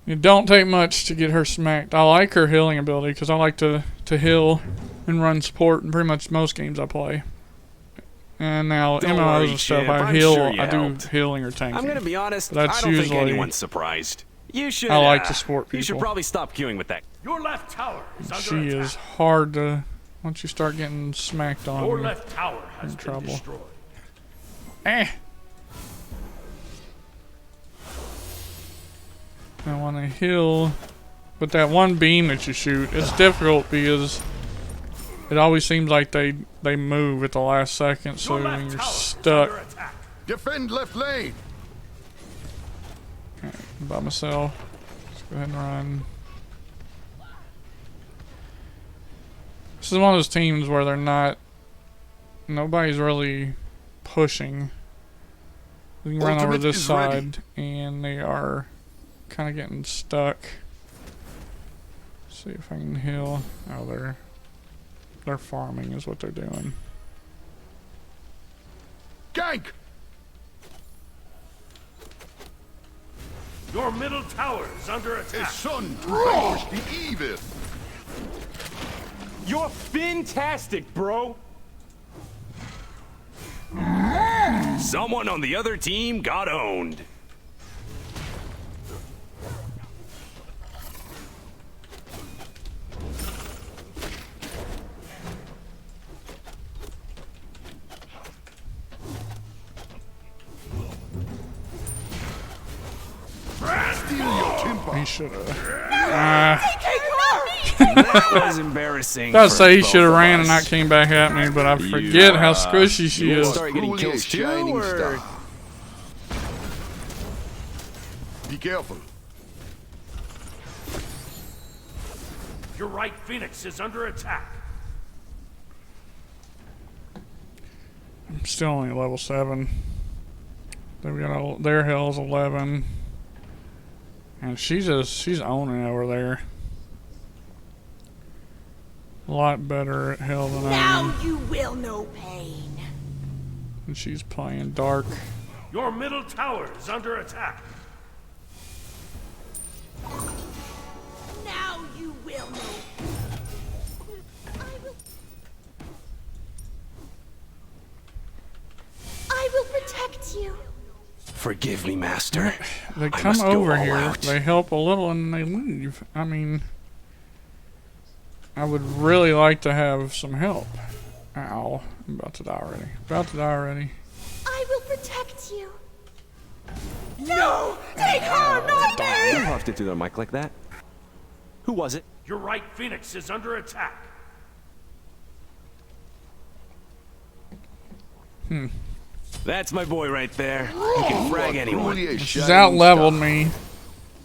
It don't take much to get her smacked. I like her healing ability because I like to heal and run support in pretty much most games I play. And now Don't MMOs worry, and stuff, Chip. I I'm heal. sure you I do helped. healing or tanking. I'm gonna be honest. But that's I don't think usually- anyone's surprised. You should. I like to support You should people. probably stop queuing with that. Your left tower is under She attack. is hard to once you start getting smacked on. Your you- left tower has in been trouble. destroyed. Eh. I want to heal, but that one beam that you shoot, it's difficult because it always seems like they move at the last second, so Your when left you're tower stuck is under attack. Defend left lane. by myself, let's go ahead and run. This is one of those teams where nobody's really pushing. We can run over Ultimate this is ready. side, and they are kind of getting stuck. See if I can heal. Oh, they're farming is what they're doing. Gank. Your middle tower is under A attack. son to vanquish the evil. You're fantastic, bro. Someone on the other team got owned. Steal your timber. He should have. That was embarrassing. I was for say he both should have of ran us. and not came back at me, but I forget how squishy she You is. start getting Truly a kills too, shining or star. Be careful. Your right phoenix is under attack. I'm still only level 7. Then we got their hell's 11. And she's owning over there. A lot better at hell than I am. Now you will know pain. And she's playing dark. Your middle tower is under attack. Now you will know. I will protect you. forgive me, Master. They I come must go over all here, out. they help a little, and they leave. I mean, I would really like to have some help. Ow. I'm about to die already. About to die already. I will protect you. No! Take her, not me! Don't huff it through the mic like that. Who was it? Your right phoenix is under attack. That's my boy right there. He can frag anyone. Truly a She's shining out leveled star. me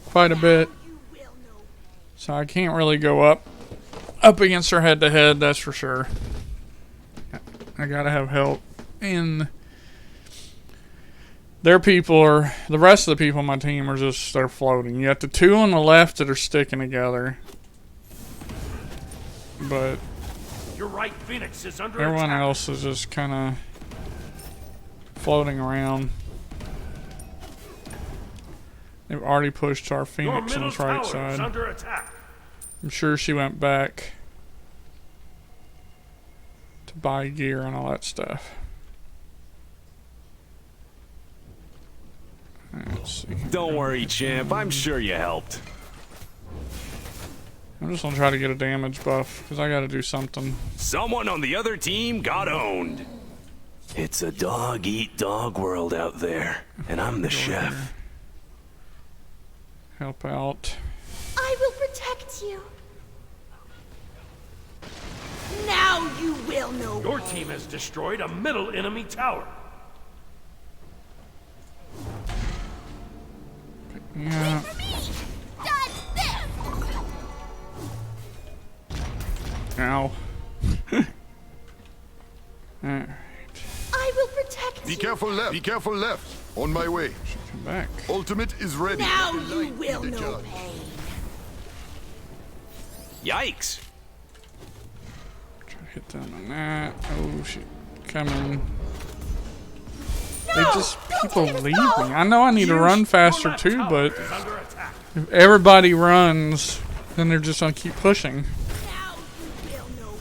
quite a bit. You will know. So I can't really go up against her head to head, that's for sure. I gotta have help. And their people are, the rest of the people on my team are just, they're floating. You got the two on the left that are sticking together. But Your right Phoenix is under everyone attack. else is just kind of floating around. They've already pushed our Your Phoenix on middle its right tower is side. under attack. I'm sure she went back to buy gear and all that stuff. Let's see. Don't worry, champ. I'm sure you helped. I'm just gonna try to get a damage buff because I gotta do something. Someone on the other team got owned. It's a dog-eat-dog world out there, and I'm the chef. Help out. I will protect you. Now you will know. Your team has destroyed a middle enemy tower. Yeah. Ow. Alright, I will protect Be you. careful left. Be careful left. On my way. come back. Ultimate is ready. Now Let the you light will be the know judge. pain. Yikes. Try to hit them on that. Oh shit. Coming. They just, people leave me. I know I need to run faster Your left too, tower but is under attack. if everybody runs, then they're just gonna keep pushing. Now you will know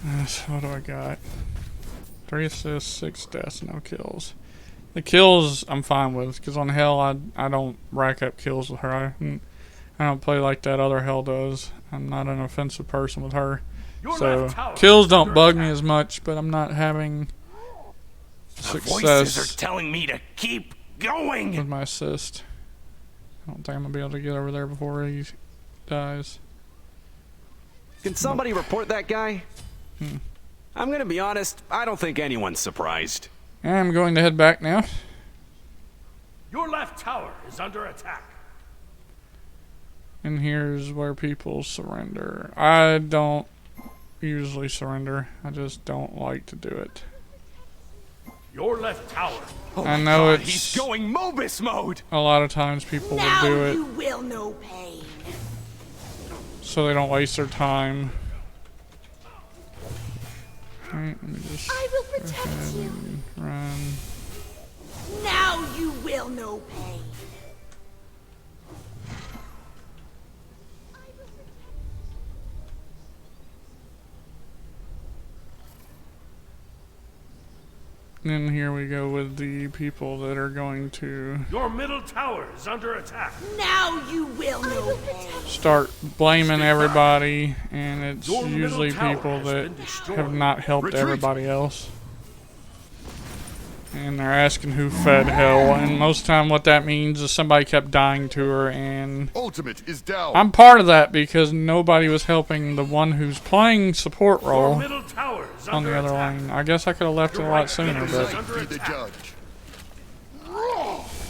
pain. So what do I got? 3 assists, 6 deaths, no kills. The kills I'm fine with, because on Hell I don't rack up kills with her. I don't play like that other Hell does. I'm not an offensive person with her. Your So left tower kills is don't under bug me attack. as much, but I'm not having The voices success are telling me to keep going. with my assist. I don't think I'm gonna be able to get over there before he dies. Can somebody report that guy? I'm gonna be honest, I don't think anyone's surprised. I'm going to head back now. Your left tower is under attack. And here's where people surrender. I don't usually surrender. I just don't like to do it. Your left tower. I know God, it's he's going Mobus mode. a lot of times people Now will do it you will know pain. so they don't waste their time. Alright, let me just I will protect you. run. Now you will know pain. And here we go with the people that are going to Your middle tower is under attack. Now you will know pain. start blaming everybody, and it's Your middle usually tower people has that been destroyed. have not helped Retreat. everybody else. And they're asking who fed Hell, and most of the time what that means is somebody kept dying to her, and Ultimate is down. I'm part of that because nobody was helping the one who's playing support Your role middle tower is on under the other attack. lane. I guess I could have left it a Your lot right sooner, Phoenix but is under Be the attack. judge.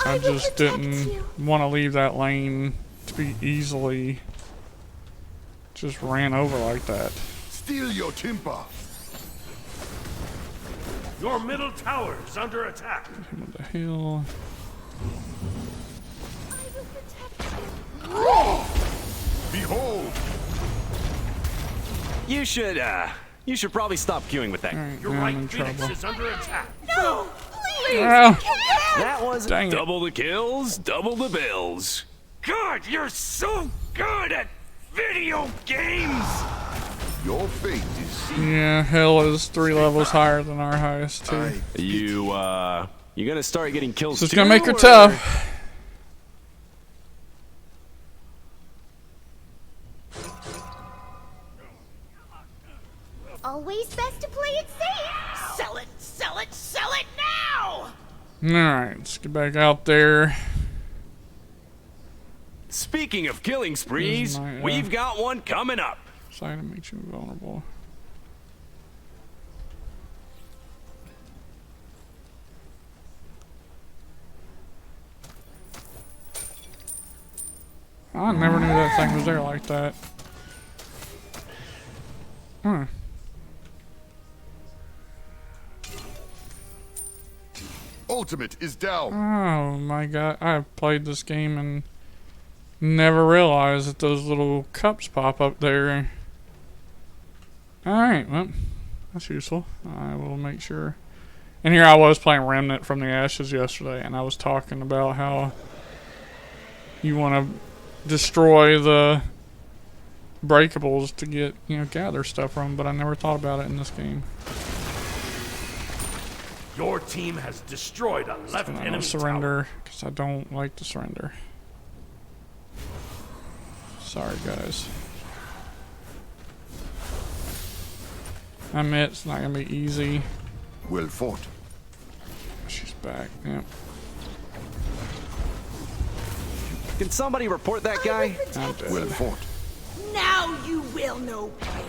I will just protect didn't you. want to leave that lane to be easily just ran over like that. Steal your timber. Your middle tower is under attack. Him with the hill. I will protect you. Behold. You should probably stop queuing with that. Alright, Your now I'm right in Phoenix trouble. is under attack. No, please. Well, That was Dang it. double the kills, double the bills. God, you're so good at video games. Your fate is sealed. yeah, Hell is 3 levels higher than our highest too. I You gonna start getting kills So it's too, gonna make her or- tough. Always best to play it safe. Sell it, sell it, sell it now! Alright, let's get back out there. Speaking of killing sprees, my, we've got one coming up. Side makes you vulnerable. I never knew that thing was there like that. Huh. Ultimate is down. Oh my god, I've played this game and never realized that those little cups pop up there. Alright, well, that's useful. I will make sure. And here I was playing Remnant from the Ashes yesterday, and I was talking about how you want to destroy the breakables to get, gather stuff from, but I never thought about it in this game. Your team has destroyed a left And I enemy don't tower. surrender, because I don't like to surrender. Sorry, guys. I admit it's not going to be easy. Well fought. She's back, yep. Can somebody report that guy? I'm dead. Well fought. Now you will know pain.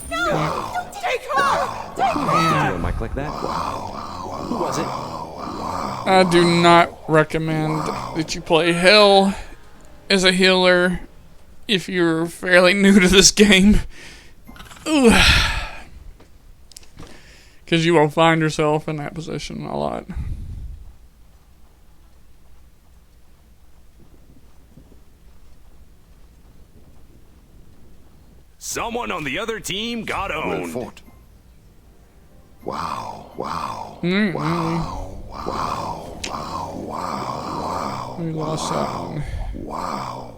No! Don't Take her! Do a mic like that? Who was it? I do not recommend that you play Hell as a healer if you're fairly new to this game. Because you will find yourself in that position a lot. Someone on the other team got Well owned. fought. Wow. Wow. We lost that one. Wow.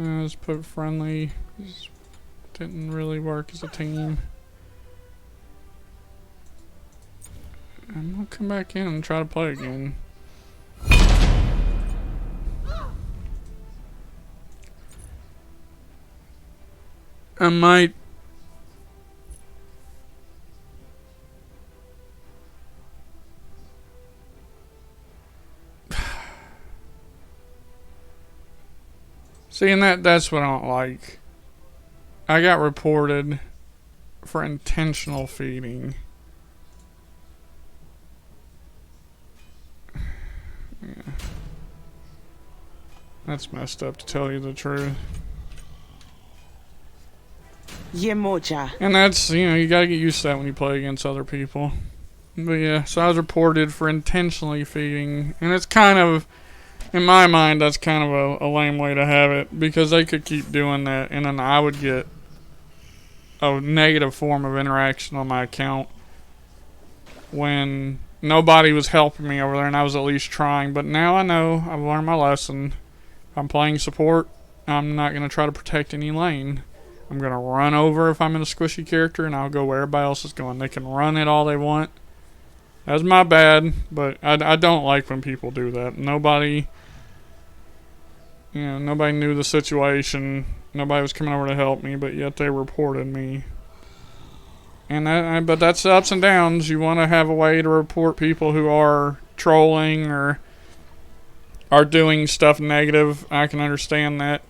Let's put friendly. This didn't really work as a team. I'm gonna come back in and try to play again. I might. See, and that's what I don't like. I got reported for intentional feeding. Yeah. That's messed up, to tell you the truth. Yemoja. And that's, you gotta get used to that when you play against other people. But yeah, so I was reported for intentionally feeding, and it's kind of, in my mind, that's kind of a lame way to have it, because they could keep doing that, and then I would get a negative form of interaction on my account when nobody was helping me over there, and I was at least trying. But now I know, I've learned my lesson. If I'm playing support, I'm not going to try to protect any lane. I'm going to run over if I'm in a squishy character, and I'll go where everybody else is going. They can run it all they want. That's my bad, but I don't like when people do that. Nobody knew the situation. Nobody was coming over to help me, but yet they reported me. And but that's the ups and downs. You want to have a way to report people who are trolling or are doing stuff negative. I can understand that.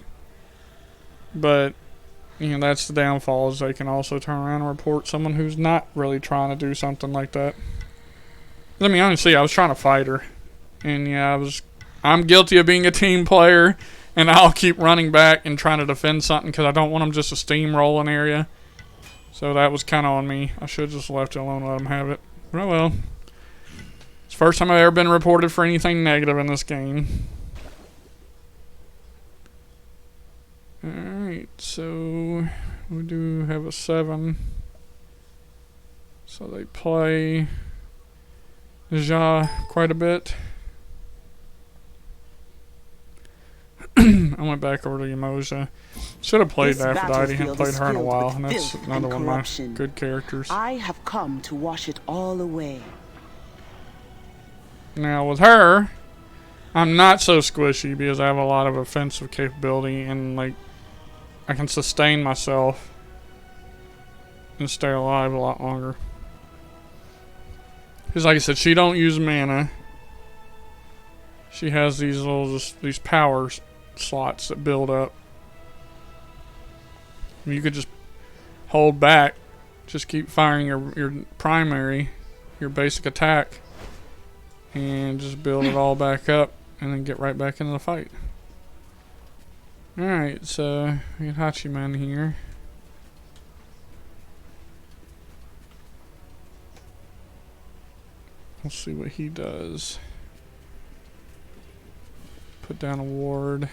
But, that's the downfall, is they can also turn around and report someone who's not really trying to do something like that. Let me honestly, I was trying to fight her. And yeah, I'm guilty of being a team player, and I'll keep running back and trying to defend something because I don't want them just to steamroll an area. So that was kind of on me. I should have just left it alone and let them have it. But oh well. It's the first time I've ever been reported for anything negative in this game. Alright, so we do have a 7. So they play Ja quite a bit. I went back over to Emoja. Should have played This Aphrodite. Haven't battlefield played is her in a filled while, with and that's filth another and one of my corruption. good characters. I have come to wash it all away. Now with her, I'm not so squishy because I have a lot of offensive capability and like I can sustain myself and stay alive a lot longer. Because like I said, she don't use mana. She has these these power slots that build up. You could just hold back, just keep firing your primary, your basic attack, and just build it all back up, and then get right back into the fight. Alright, so we got Hachiman here. We'll see what he does. Put down a ward.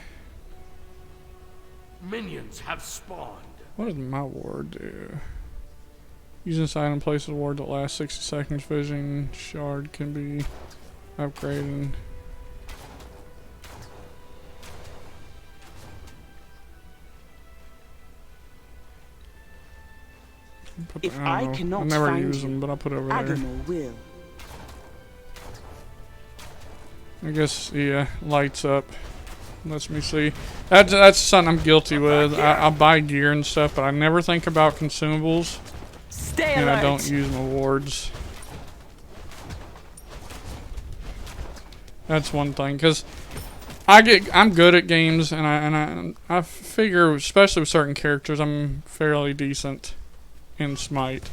Minions have spawned. What does my ward do? Use this item, places a ward that lasts 60 seconds. Vision shard can be upgraded. If I cannot I never find use you, them, but I'll put it over there. Agamo will. I guess he lights up. Lets me see. That's something I'm guilty with. I buy gear and stuff, but I never think about consumables. Stay And alert. I don't use my wards. That's one thing, because I'm good at games, and I figure, especially with certain characters, I'm fairly decent in Smite.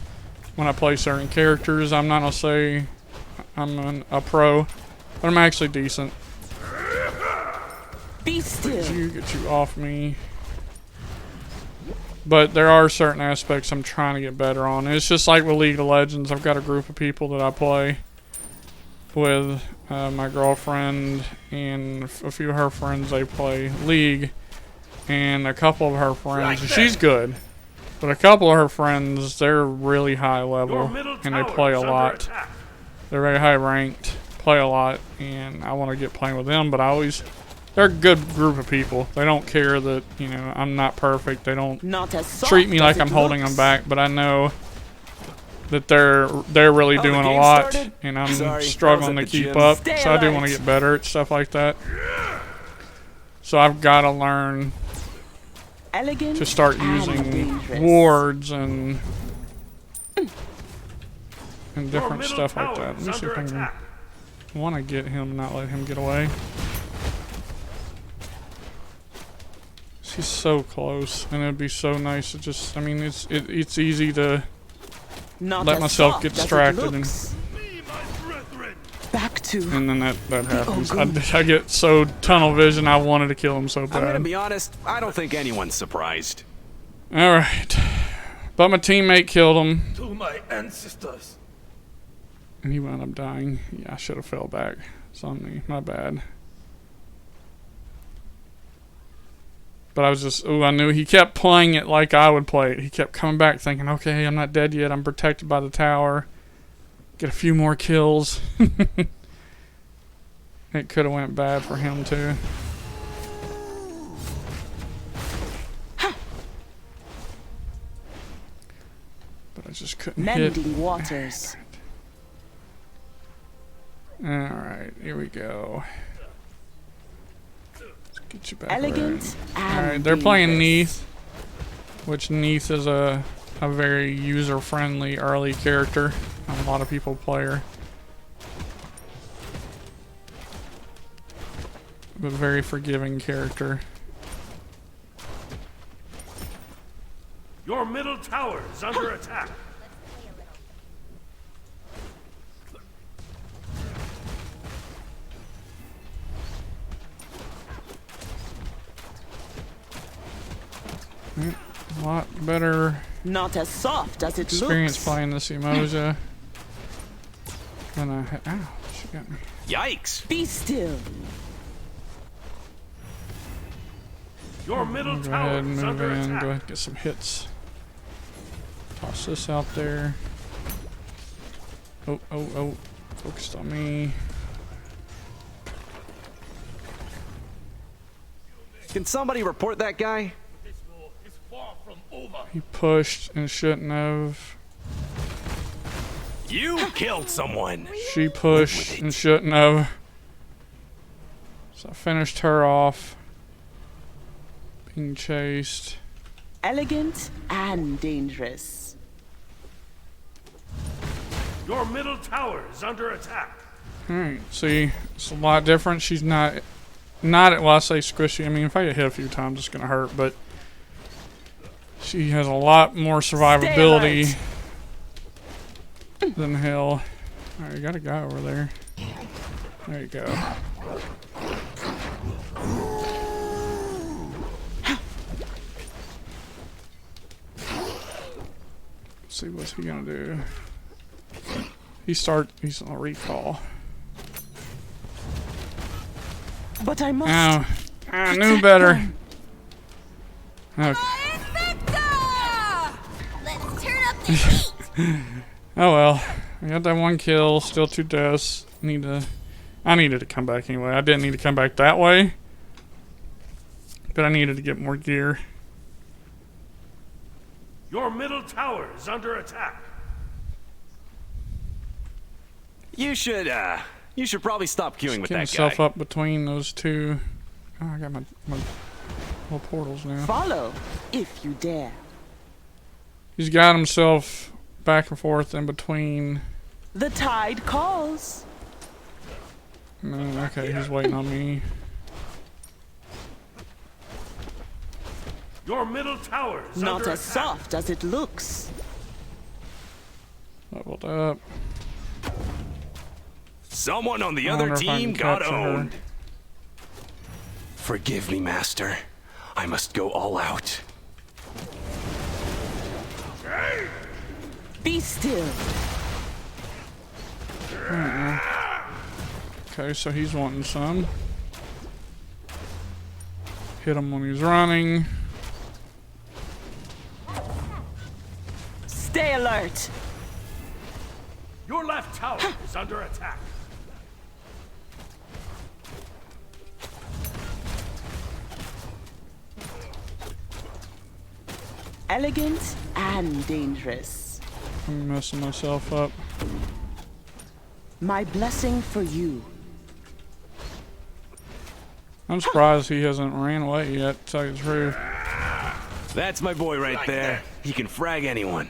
When I play certain characters, I'm not gonna say I'm a pro, but I'm actually decent. Be still. Get you off me. But there are certain aspects I'm trying to get better on. It's just like with League of Legends. I've got a group of people that I play with. My girlfriend and a few of her friends, they play League. And a couple of her friends, she's good. But a couple of her friends, they're really high level. And they play a lot. They're very high ranked, play a lot. And I want to get playing with them, but they're a good group of people. They don't care that, you know, I'm not perfect. They don't Not as soft treat me like as I'm it holding looks. them back, but I know that they're really Oh, the doing a game lot, started? and I'm Sorry, struggling I to was at the keep gym. up. Stay So I do alert. want to get better at stuff like that. So I've got to learn Elegant to start and using dangerous. wards and Your different middle stuff like tower that. is Let me see if under I can attack. want to get him, not let him get away. He's so close, and it'd be so nice to just, I mean, it's easy to Not let as myself soft get as it distracted and looks. Back to then that happens. good. I get so tunnel vision. I wanted to kill him so I'm gonna bad. be honest, I don't think anyone's surprised. All right, but my teammate killed him, To my ancestors. and he wound up dying. Yeah, I should have fell back. It's on me. My bad. But I was just, I knew he kept playing it like I would play it. He kept coming back thinking, okay, I'm not dead yet. I'm protected by the tower. Get a few more kills. It could have went bad for him too. But I just couldn't hit. mending waters. Alright, here we go. Let's get you back. Elegant and Alright, they're playing dangerous. Neath, which Neath is a very user-friendly early character. A lot of people play her. But very forgiving character. Your middle tower is under attack. A lot better Not as soft as it experience looks. playing this Emoja. And ow, she got me. Yikes! Be still. Your middle Go tower ahead and is move under in, attack. go ahead and get some hits. Toss this out there. Oh, focused on me. Can somebody report that guy? This war is far from over. He pushed and shouldn't have. You killed someone. She pushed and shouldn't have. So I finished her off. Being chased. Elegant and dangerous. Your middle tower is under attack. Alright, see, it's a lot different. She's not at, well, I say squishy. I mean, if I get hit a few times, it's gonna hurt, but she has a lot more survivability than hell. Alright, you got a guy over there. There you go. Let's see, what's he gonna do? He's on a recall. But I must. Oh, I knew better. Okay. Let's turn up the heat. Oh well, I got that one kill, still 2 deaths. I needed to come back anyway. I didn't need to come back that way, but I needed to get more gear. Your middle tower is under attack. You should probably stop queuing with Getting that guy. himself up between those two. Oh, I got my little portals now. Follow, if you dare. He's got himself back and forth in between. The tide calls. No, okay, he's waiting on me. Your middle tower is Not under as attack. soft as it looks. Leveled up. Someone on the I other wonder if I team can got capture her. owned. Forgive me, Master. I must go all out. Be still. Okay, so he's wanting some. Hit him when he's running. Stay alert. Your left tower is under attack. Elegant and dangerous. I'm messing myself up. My blessing for you. I'm surprised he hasn't ran away yet, to tell you the truth. That's my boy right there. He can frag anyone.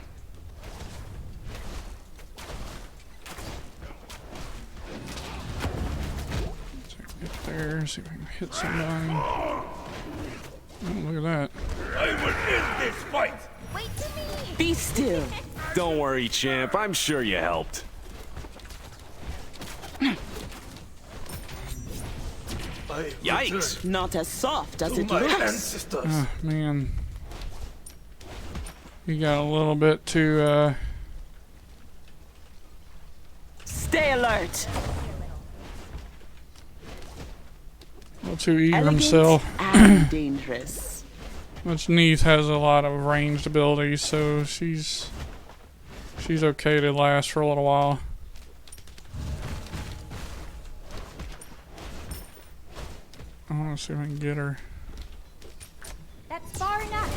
Get there, see if I can hit somebody. Oh, look at that. I will end this fight. Wait to me. Be still. Don't worry, champ. I'm sure you helped. Yikes! Not as soft as To it my looks. ancestors. Oh, man. He got a little bit too, Stay alert. a little too eager Elegant himself. and dangerous. Which Neith has a lot of ranged abilities, so she's okay to last for a little while. I want to see if I can get her. That's far enough.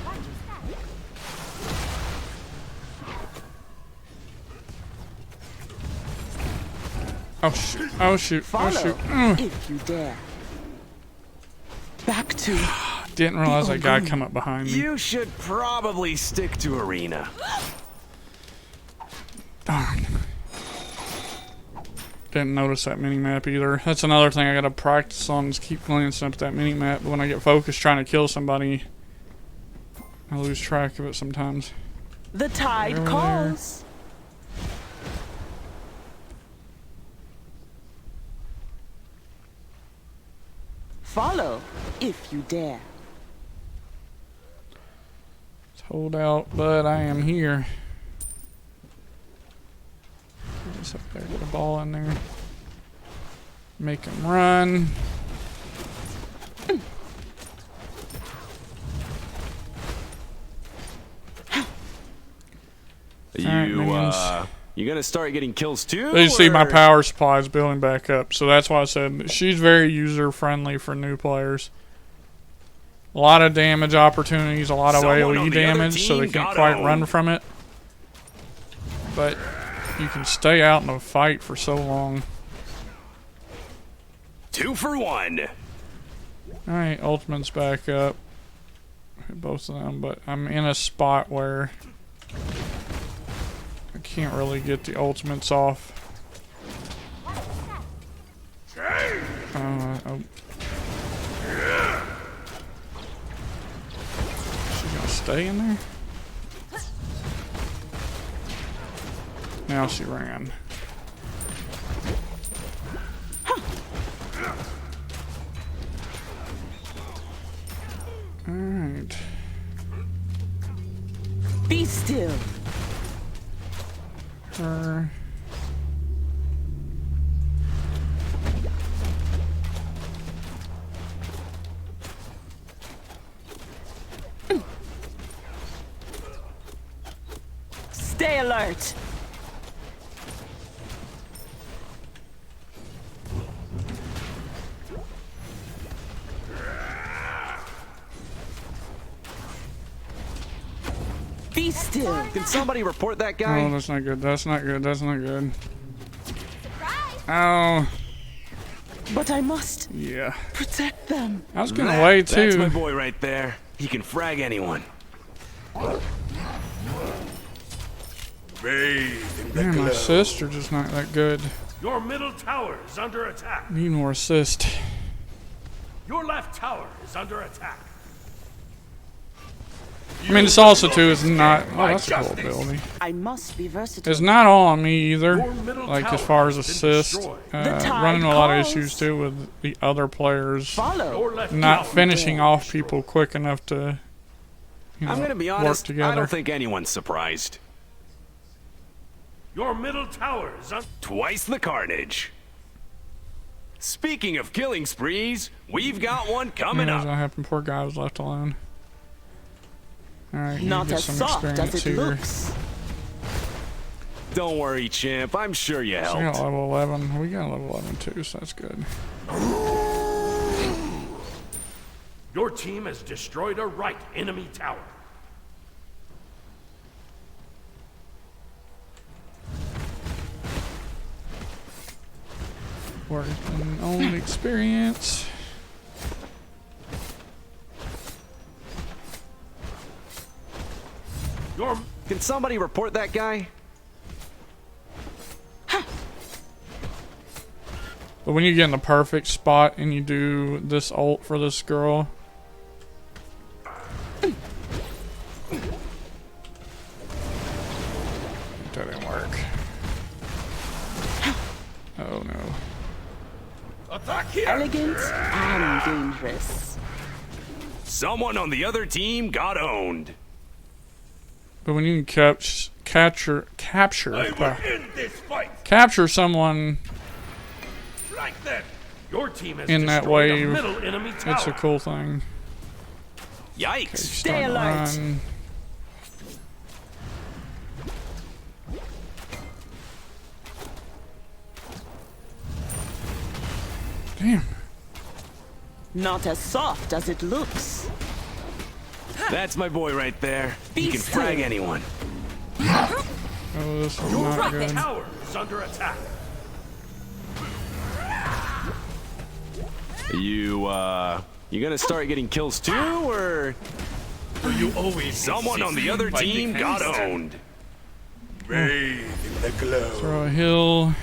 Watch your step. Oh shoot! Oh shoot! Oh Follow, shoot! if you dare. Back to. Didn't realize that guy come up behind me. You should probably stick to arena. Darn. Didn't notice that mini-map either. That's another thing I gotta practice on, is keep glancing up at that mini-map, but when I get focused trying to kill somebody, I lose track of it sometimes. The tide Over there. calls. Follow, if you dare. Let's hold out, but I am here. Just up there, get a ball in there. Make him run. Alright, You, minions. You gonna start getting kills too? You see my or- power supply is building back up, so that's why I said she's very user friendly for new players. A lot of damage opportunities, a lot of Someone AoE on the other damage, so they team can't got quite run owned. from it. But you can stay out in a fight for so long. 2 for 1. Alright, ultimate's back up. Hit both of them, but I'm in a spot where I can't really get the ultimates off. Oh. She's gonna stay in there? Now she ran. Alright. Be still. Her. Stay alert. Be still. Can somebody report that Oh, guy? that's not good. That's not good. That's not good. Surprise! Oh, But I must yeah. protect them. I was getting away That's my too. boy right there. He can frag anyone. Bathe in the Man, my glow. assists are just not that good. Your middle tower is under attack. Need more assist. Your left tower is under attack. I mean, this also too is not. Oh, that's a cool ability. I must be versatile. It's not all on me either. Your middle Like as tower far as has been assist, destroyed. The tide running into a lot of calls. issues too with the other players Follow. Your left not tower finishing is off destroyed. people quick enough to. You know, I'm gonna be work honest, together. I don't think anyone's surprised. Your middle tower is under Twice the carnage. Speaking of killing sprees, we've got one coming Yeah, up. that happened. Poor guy was left alone. All right, Not get as some soft experience as it here. looks. Don't worry, champ. I'm sure you So we got helped. level 11. We got level 11 too, so that's good. Your team has destroyed a right enemy tower. Working on experience. Your Can somebody report that guy? But when you get in the perfect spot and you do this ult for this girl, that didn't work. Oh no. attack here. Elegant and dangerous. Someone on the other team got owned. But when you can capture I will end this fight. capture someone Like that. Your team has in that destroyed wave, a middle enemy tower. it's a cool thing. Yikes. Stay Starting to alert. run. Damn. Not as soft as it looks. That's my boy right there. He Be can still. frag anyone. Oh, this is Your not right good. tower is under attack. You gonna start getting kills too, or You always someone on the other team got owned? Bathe in the glow. Throw a hill.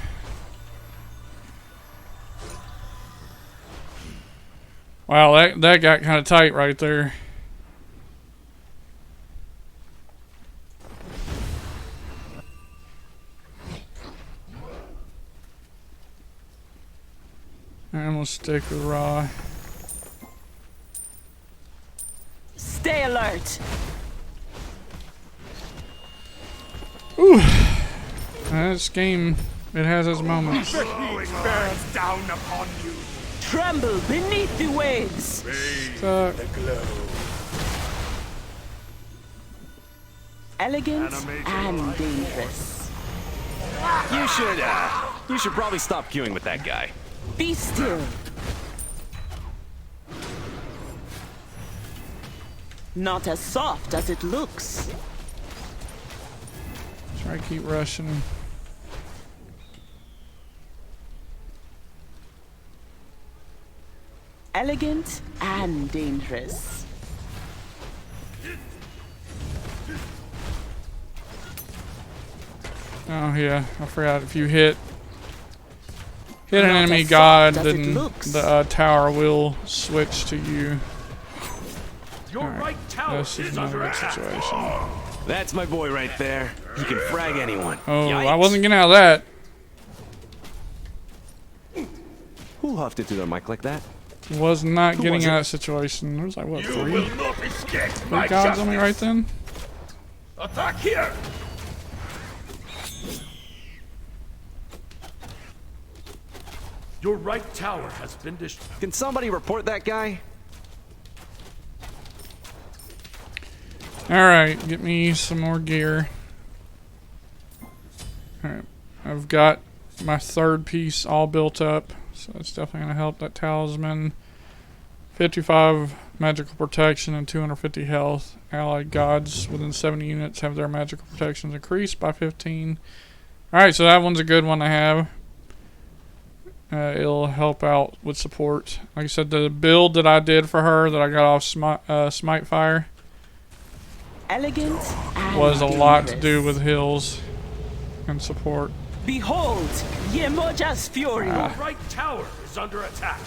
Wow, that got kind of tight right there. I'm gonna stick with Raw. Stay alert. This game, it has its moments. bears down upon you. Tremble beneath the waves. Suck. The glow. Elegant and dangerous. You should probably stop queuing with that guy. Be still. Not as soft as it looks. Try to keep rushing. Elegant and dangerous. Oh yeah, I forgot if you hit an Not enemy as god, soft as it then looks. the tower will switch to you. Your Alright, right tower this is is not a under good attack. situation. That's my boy right there. He can frag anyone. Oh, I Yikes. wasn't getting out of that. Who huffed into their mic like that? Was not Who getting was out it? of that situation. There was like, what, You three will not escape my gods on me right justice. then? Attack here. Your right tower has been destroyed. Can somebody report that guy? Alright, get me some more gear. Alright, I've got my third piece all built up, so that's definitely going to help. That talisman, 55 magical protection and 250 health. Allied gods within 70 units have their magical protections increased by 15. Alright, so that one's a good one to have. It'll help out with support. Like I said, the build that I did for her that I got off Smite Fire Elegant and was a lot to dangerous. do with hills and support. Behold, Yemoja's fury. Your right tower is under attack.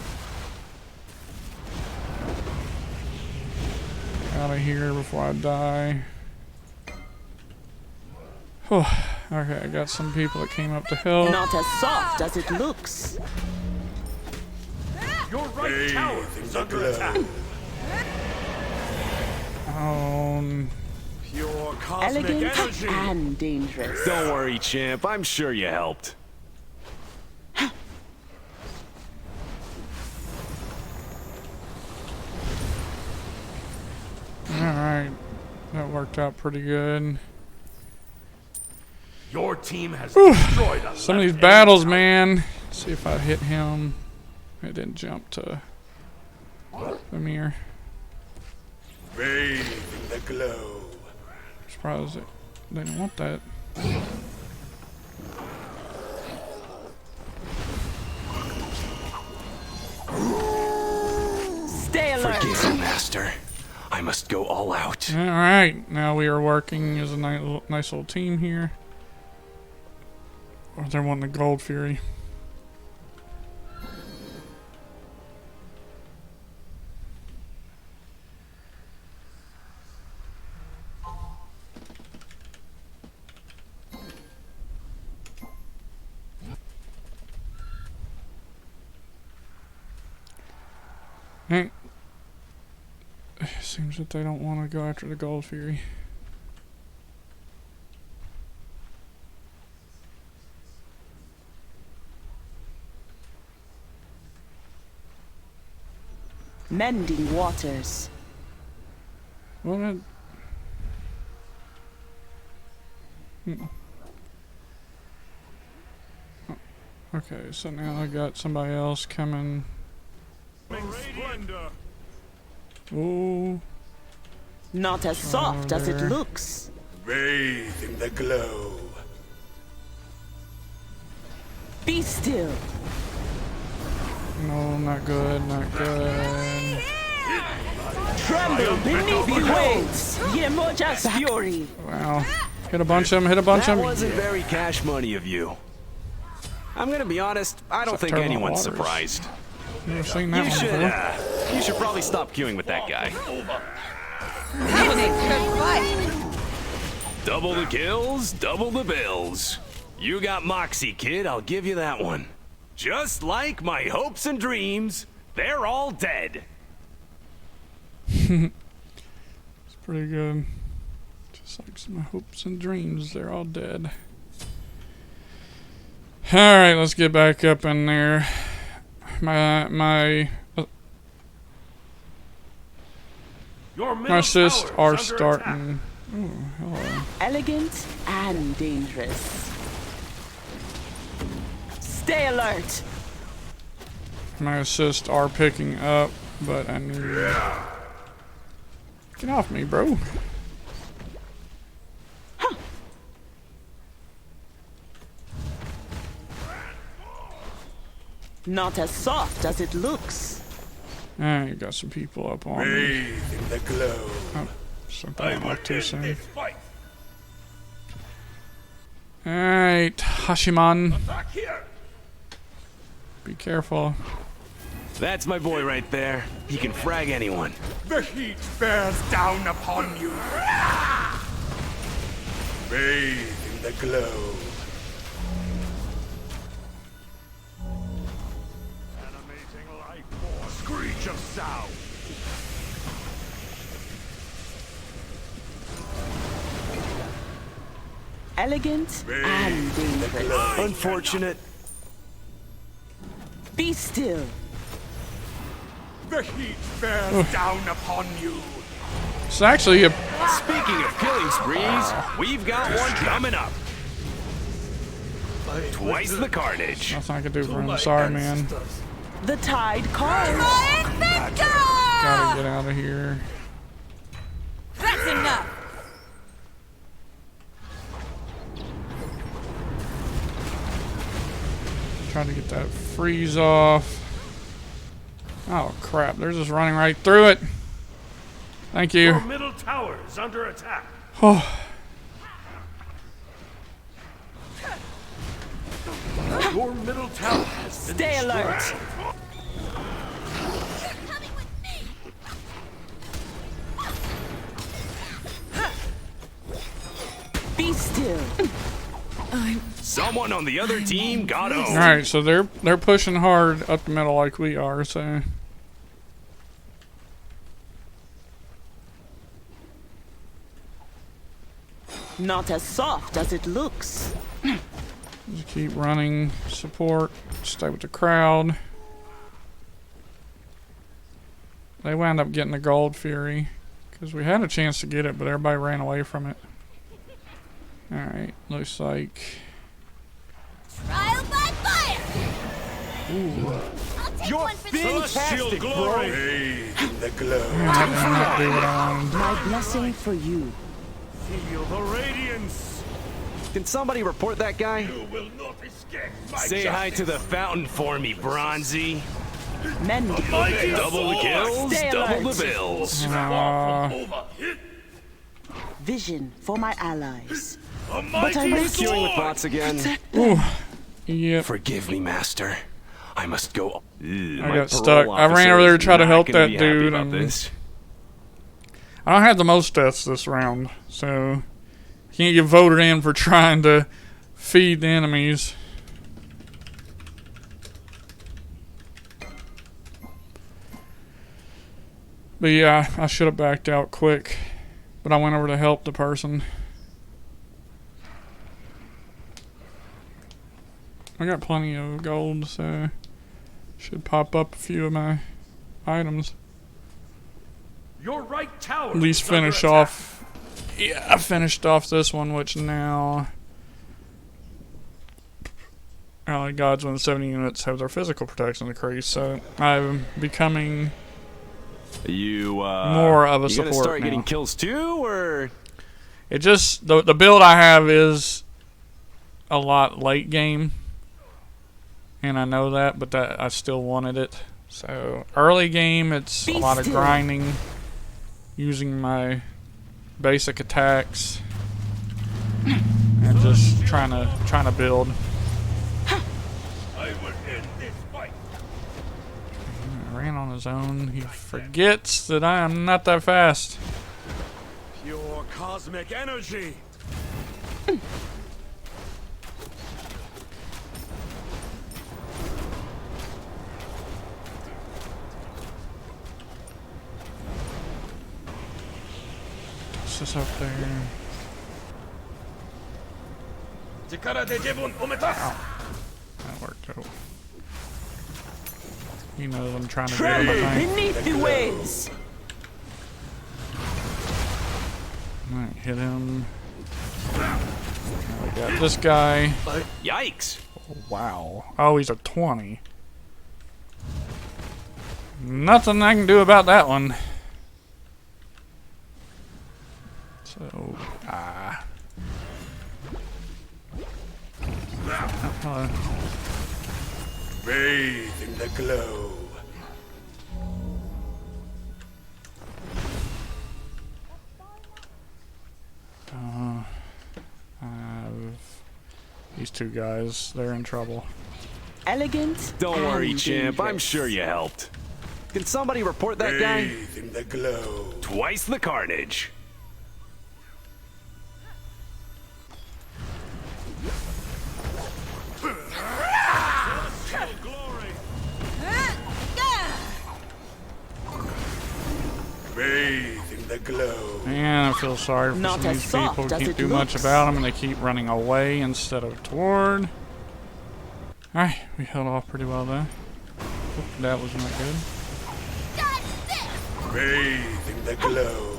Out of here before I die. Whew. Okay, I got some people that came up to help. Not as soft as it looks. Your right tower is under attack. Pure cosmic Elegant energy. and dangerous. Don't worry, champ. I'm sure you helped. Alright, that worked out pretty good. Your team has destroyed a Some of these left battles, enemy man. Let's see if I hit him. It didn't jump to the mirror. Bathe in the glow. Surprised it. They didn't want that. Stay alert. Forgive me, master. I must go all out. Alright, now we are working as a nice little team here. Or they're wanting the Gold Fury. Hey. Seems that they don't want to go after the Gold Fury. Mending waters. Well, that... Okay, so now I got somebody else coming. Ooh. Not as soft as it there. looks. Bathe in the glow. Be still. No, not good, not good. Tremble beneath the waves. Yemoja's fury. Wow. Hit a bunch of them, hit a bunch That of them. wasn't very cash money of you. I'm gonna be honest, I don't think Turbulent anyone's waters. surprised. Never seen that one before. You should probably stop queuing with that guy. Double the kills, double the bills. You got moxie, kid, I'll give you that one. Just like my hopes and dreams, they're all dead. It's pretty good. Just like some hopes and dreams, they're all dead. Alright, let's get back up in there. My Your middle assists tower are is under attack. starting. Ooh, hello. Elegant and dangerous. Stay alert. My assists are picking up, but I need... Get off me, bro. Not as soft as it looks. You got some people up on me. Bathe in the glow. Oh, something went like too soon. This fight. Alright, Hashiman. Back here. Be careful. That's my boy right there. He can frag anyone. The heat bears down upon you. Bathe in the glow. Animating life force. Screech of sound. Elegant and dangerous. Unfortunate. Be still. The heat bears down upon you. It's actually a... Speaking of killing sprees, we've got one coming up. Twice the carnage. Nothing I can do for him. Sorry, man. The tide calls. Gotta get out of here. That's enough. Trying to get that freeze off. Oh crap, they're just running right through it. Thank you. Your middle tower is under attack. Oh, Your middle tower has been Stay alert. destroyed. Coming with me. Be still. Someone on the other team got owned. alright, so they're pushing hard up the middle like we are, so... Not as soft as it looks. Just keep running, support, stay with the crowd. They wound up getting the Gold Fury, because we had a chance to get it, but everybody ran away from it. Alright, looks like... Trial by fire. Ooh, I'll take You're one for the team. fantastic, bro. Bathe in the glow. that did not do what I wanted. My blessing for you. Feel the radiance. Can somebody report that guy? You will not escape my Say hi to the justice. fountain for me, Bronzy. Mend. Mighty Double the sword. kills, Stay double alert. the bills. Overhit. Vision for my allies. A But I mighty must Queuing with sword. bots again. Ooh, yep. Forgive me, Master. I must go. I got stuck. I ran over there to try to help that dude, and I don't have the most deaths this round, so can't get voted in for trying to feed the enemies. But yeah, I should have backed out quick, but I went over to help the person. I got plenty of gold, so should pop up a few of my items. Your right tower. At least is under finish attack. off. Yeah, I finished off this one, which now allied gods when 70 units have their physical protection increased, so I'm becoming You more of a you gonna support start now. getting kills too, or It just the build I have is a lot late game, and I know that, but that I still wanted it. So early game, it's a Be lot of still. grinding, using my basic attacks, and just trying to build. I will end this fight. Ran on his own. He forgets that I am not that fast. pure cosmic energy? What's this up there? That worked out. He knows I'm trying to get him, I think. Beneath the waves. Alright, hit him. Now we got this guy. Yikes! Wow. Oh, he's a 20. Nothing I can do about that one. So, hello. Bathe in the glow. These two guys, they're in trouble. Elegant. Don't worry, and champ. I'm dangerous. sure you helped. Can somebody report that guy? Bathe in the glow. Twice the carnage. Bathe in the glow. Man, I feel sorry for Not some of as these soft people. as Can't it do much looks. about them, and they keep running away instead of toward. Alright, we held off pretty well there. Oop, that was not good. Bathe in the glow.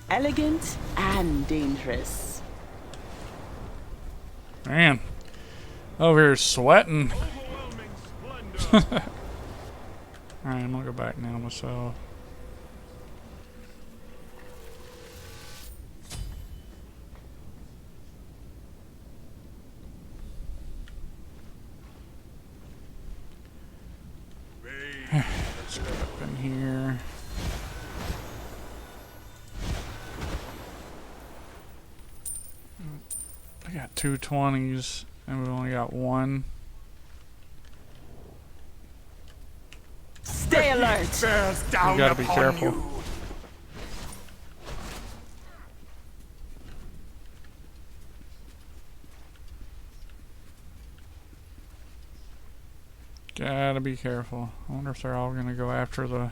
Elegant and dangerous. Man, over here sweating. Alright, I'm gonna go back now myself. Let's go up in here. I got 2 20s and we only got 1. Stay alert. Bears down You gotta be upon careful. you. Gotta be careful. I wonder if they're all gonna go after the.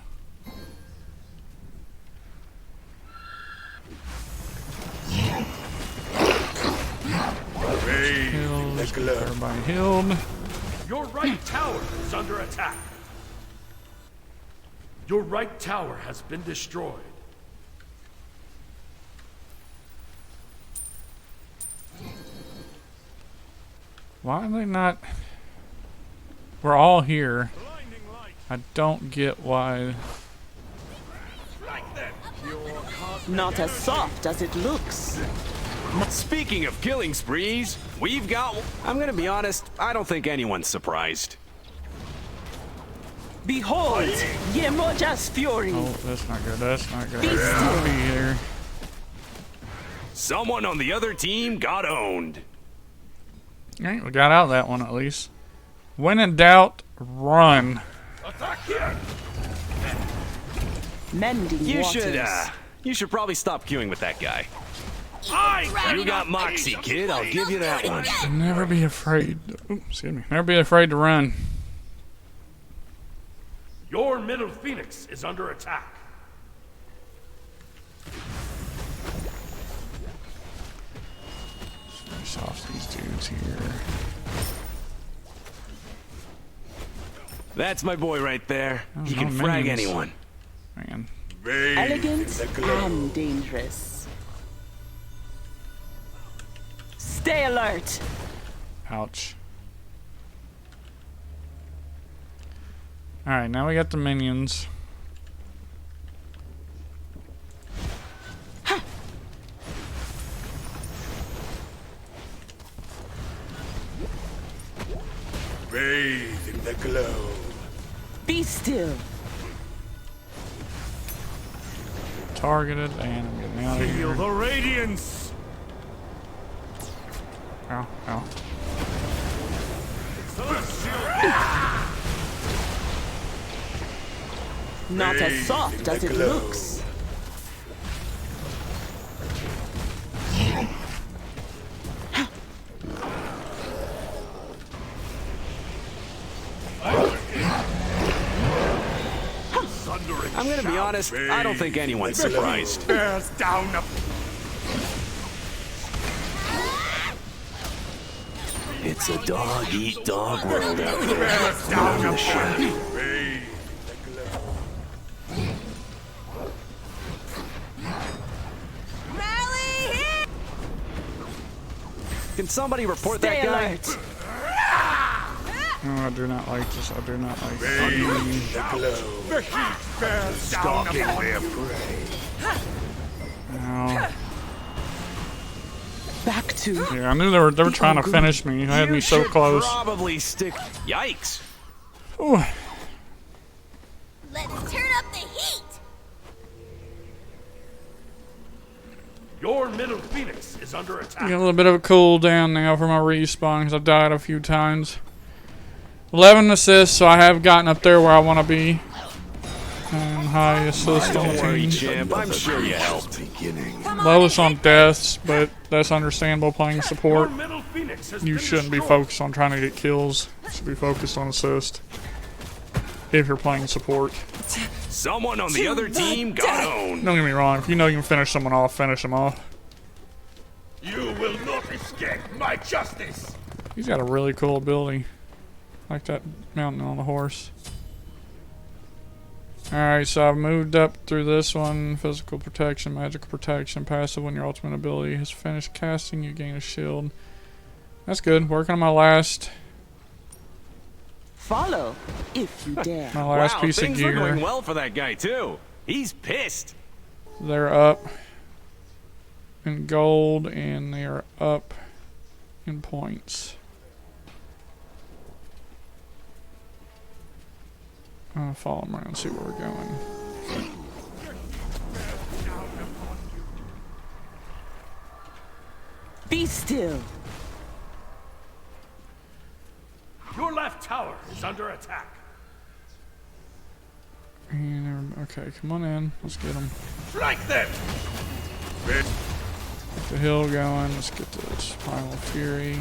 Bathe in the Hills. glow. Everybody healed. Your right tower is under attack. Your right tower has been destroyed. Why are they not? We're all here. I don't get why. Not as soft as it looks. Speaking of killing sprees, we've got... I'm gonna be honest, I don't think anyone's surprised. Behold, Yemoja's fury. Oh, that's not good. That's not good. Be I'll be here. Someone on the other team got owned. Alright, we got out of that one at least. When in doubt, run. Mending waters. You should probably stop queuing with that guy. I You got moxie, kid. I'll give you that one. Never be afraid. Oops, excuse me. Never be afraid to run. Your middle phoenix is under attack. Finish off these dudes here. That's my boy right there. Oh, He no can frag minions. anyone. Man. Bathe Elegant in the glow. and dangerous. Stay alert. Ouch. Alright, now we got the minions. Bathe in the glow. Be still. Targeted, and I'm getting out of Feel here. the radiance. Ow, ow. Not as Bathe soft in as the it glow. looks. I'm gonna be honest, I don't think anyone's surprised. Bears down up. It's a dog-eat-dog world out there. Bears down The up. shadow. Bathe in the glow. Can somebody report Stay that guy? alert. No, I do not like this. I do not like this. The heat bears down upon you. No. Back to Yeah, I knew they were trying to finish me. They had me so should close. Probably stick. Yikes! Ooh. Let's turn up the heat. Your middle phoenix is under Got attack. a little bit of a cooldown now for my respawn because I've died a few times. 11 assists, so I have gotten up there where I want to be. And high assist on the Don't worry, team. champ. I'm sure you helped. Lowest on deaths, but that's understandable playing Your support. middle phoenix has You been shouldn't be destroyed. focused on trying to get kills. You should be focused on assist. If you're playing support. Someone on the other team got owned. Don't get me wrong, if you know you can finish someone off, finish them off. You will not escape my justice. He's got a really cool ability. Like that mountain on the horse. Alright, so I've moved up through this one. Physical protection, magical protection, passive when your ultimate ability has finished casting, you gain a shield. That's good. Working on my last follow if you dare. piece of things are going gear. well for that guy too. He's pissed. They're up in gold and they are up in points. I'm gonna follow them around and see where we're going. Be still. Your left tower is under attack. And okay, come on in. Let's get them. Strike them. Get the hill going. Let's get this Primal Fury.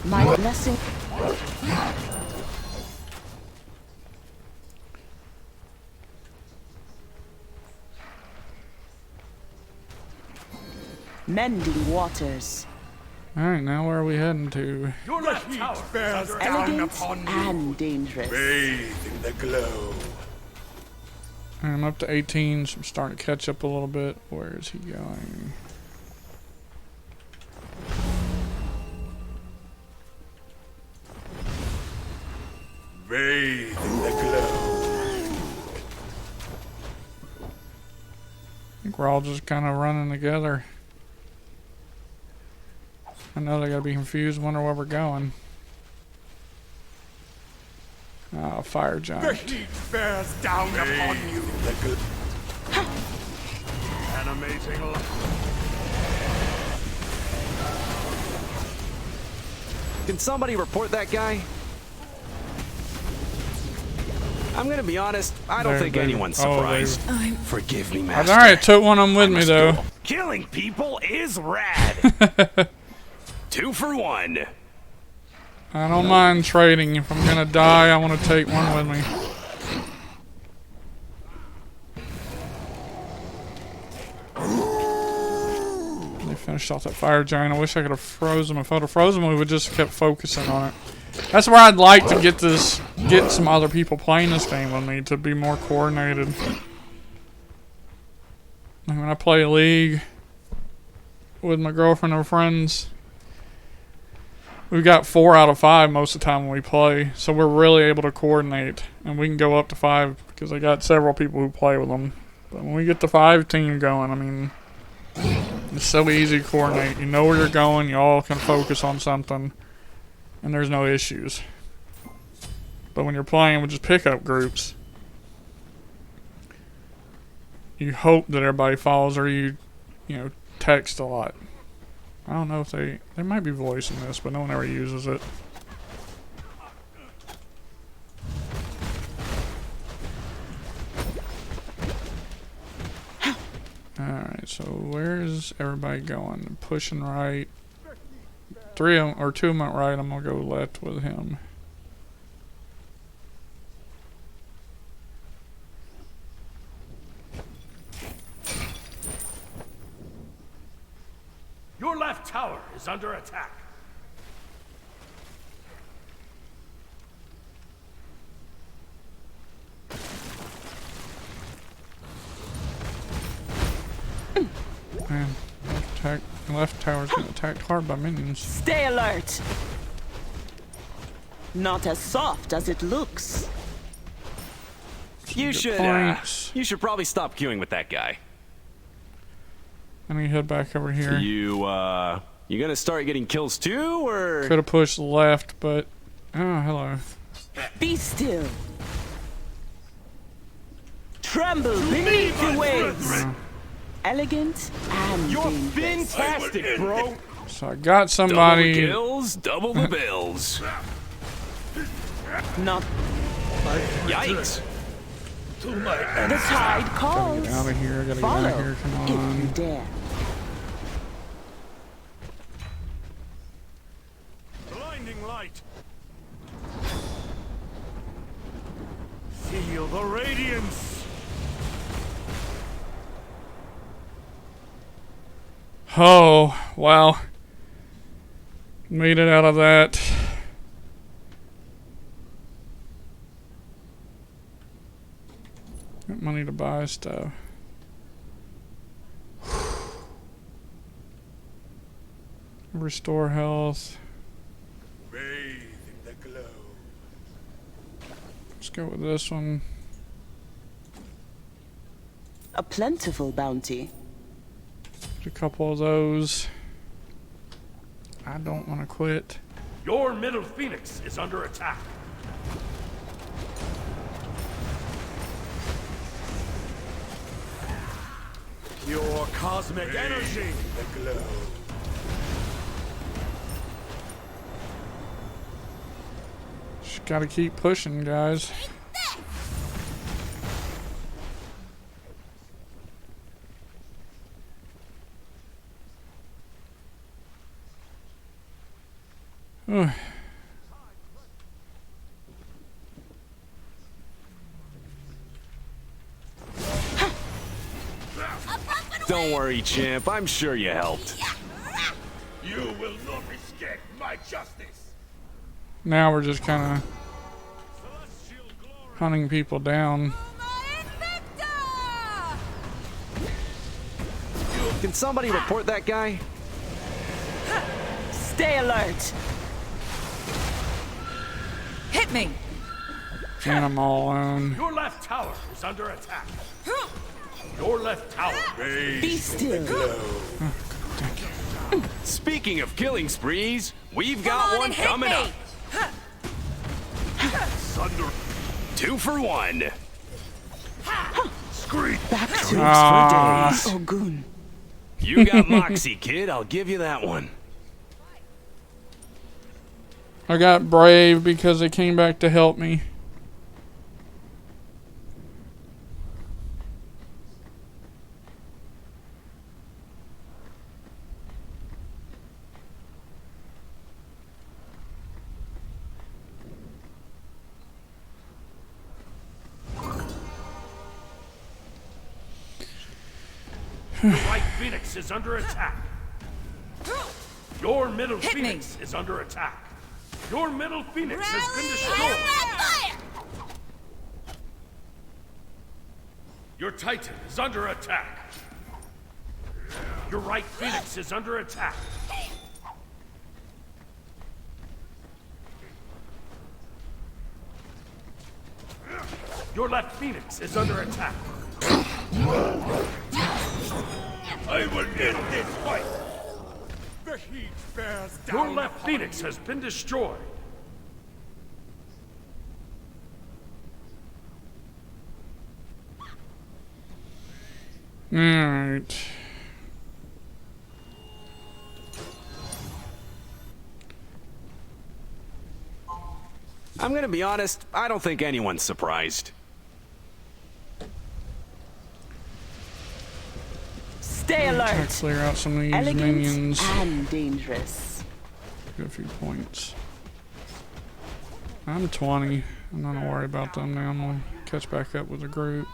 My blessing. Mending waters. Alright, now where are we heading to? Your left tower bears down Elegant upon you. and dangerous. Bathe in the glow. I'm up to 18, so I'm starting to catch up a little bit. Where is he going? Bathe in the glow. I think we're all just kind of running together. I know they gotta be confused, wonder where we're going. Oh, fire The giant. heat bears down upon you. An amazing light. Can somebody report that guy? I'm gonna be honest, I don't think anyone's surprised. Forgive me, Master. Alright, took one of them with me though. Killing people is rad. 2 for 1. I don't mind trading. If I'm gonna die, I want to take one with me. They finished off that fire giant. I wish I could have frozen him. If I would have frozen him, we would just kept focusing on it. That's where I'd like to get some other people playing this game with me to be more coordinated. Like when I play a league with my girlfriend or friends, we've got 4 out of 5 most of the time when we play, so we're really able to coordinate, and we can go up to 5 because I got several people who play with them. But when we get the 5 team going, I mean, it's so easy to coordinate. You know where you're going, you all can focus on something, and there's no issues. But when you're playing with just pickup groups, you hope that everybody follows, or you know, text a lot. I don't know if they might be voicing this, but no one ever uses it. Alright, so where's everybody going? Pushing right. 3 of them, or 2 of them went right. I'm gonna go left with him. Your left tower is under attack. Man, Left tower's getting attacked hard by minions. Stay alert. Not as soft as it looks. You Good should, points. you should probably stop queuing with that guy. I need to head back over here. You gonna start getting kills too, or? Could have pushed left, but oh, hello. Be still. Tremble beneath the waves. Elegant and You're dangerous. fantastic, bro. So I got Double the somebody. kills, double the bills. Not Yikes. the tide calls. Get out of here. I gotta Follow get out of here. Come if you on. dare. Blinding light. Feel the radiance. Oh, wow. Made it out of that. Got money to buy stuff. Restore health. Bathe in the glow. Let's go with this one. A plentiful bounty. A couple of those. I don't want to quit. Your middle phoenix is under attack. Pure cosmic energy. The glow. Just gotta keep pushing, guys. Ugh. Don't worry, champ. I'm sure you helped. You will not escape my justice. Now we're just kind of hunting people down. Can somebody report that guy? Stay alert. Hit me. And I'm all alone. Your left tower is under attack. Your left tower. Be still. Speaking of killing sprees, we've got one coming up. Thunder. 2 for 1. Scream. Back to it for days. Ogun. You got Moxie, kid. I'll give you that one. I got brave because they came back to help me. Your right phoenix is under attack. Your middle Hit me. phoenix is under attack. Your middle phoenix has been destroyed. Your titan is under attack. Your right phoenix is under attack. Your left phoenix is under attack. I will end this fight. The heat bears down. Your left phoenix has been destroyed. Alright. I'm gonna be honest, I don't think anyone's surprised. Stay Try alert. to clear out some of these Elegant minions. and dangerous. Get a few points. I'm 20. I'm not gonna worry about them now. I'm gonna catch back up with the group.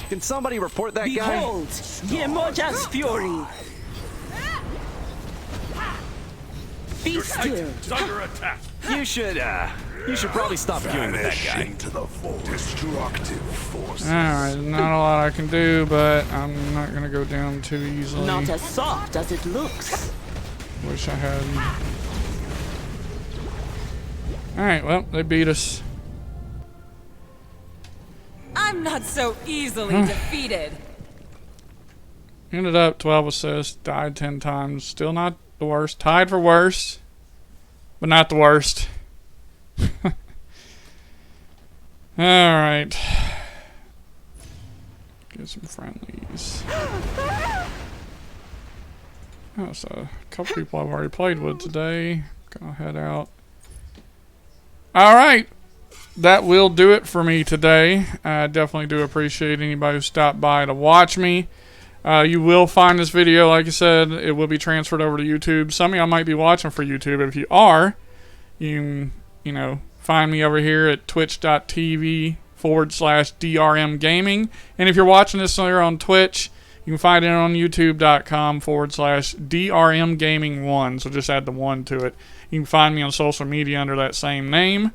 Can somebody report that guy? Behold, Yemoja's fury. Be Your still. titan is under attack. You should, You should probably stop queuing with that guy. Into the void. Destructive force. Alright, not a lot I can do, but I'm not gonna go down too easily. Not as soft as it looks. Wish I had. Alright, well, they beat us. I'm not so easily defeated. Ended up 12 assists, died 10 times. Still not the worst. Tied for worst, but not the worst. Alright. Get some friendlies. Oh, so a couple people I've already played with today. Gonna head out. Alright. That will do it for me today. I definitely do appreciate anybody who stopped by to watch me. You will find this video, like I said, it will be transferred over to YouTube. Some of y'all might be watching for YouTube. If you are, you can, find me over here at twitch.tv/DRM Gaming. And if you're watching this here on Twitch, you can find it on youtube.com/DRM Gaming 1. So just add the 1 to it. You can find me on social media under that same name.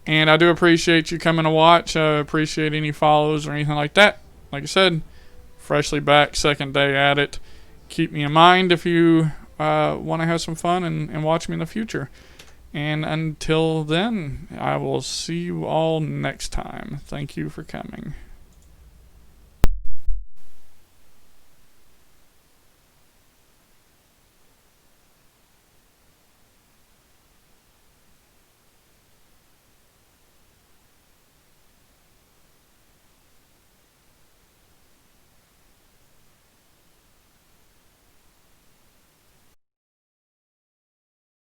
And I do appreciate you coming to watch. I appreciate any follows or anything like that. Like I said, freshly back, second day at it. Keep me in mind if you want to have some fun and watch me in the future. And until then, I will see you all next time. Thank you for coming.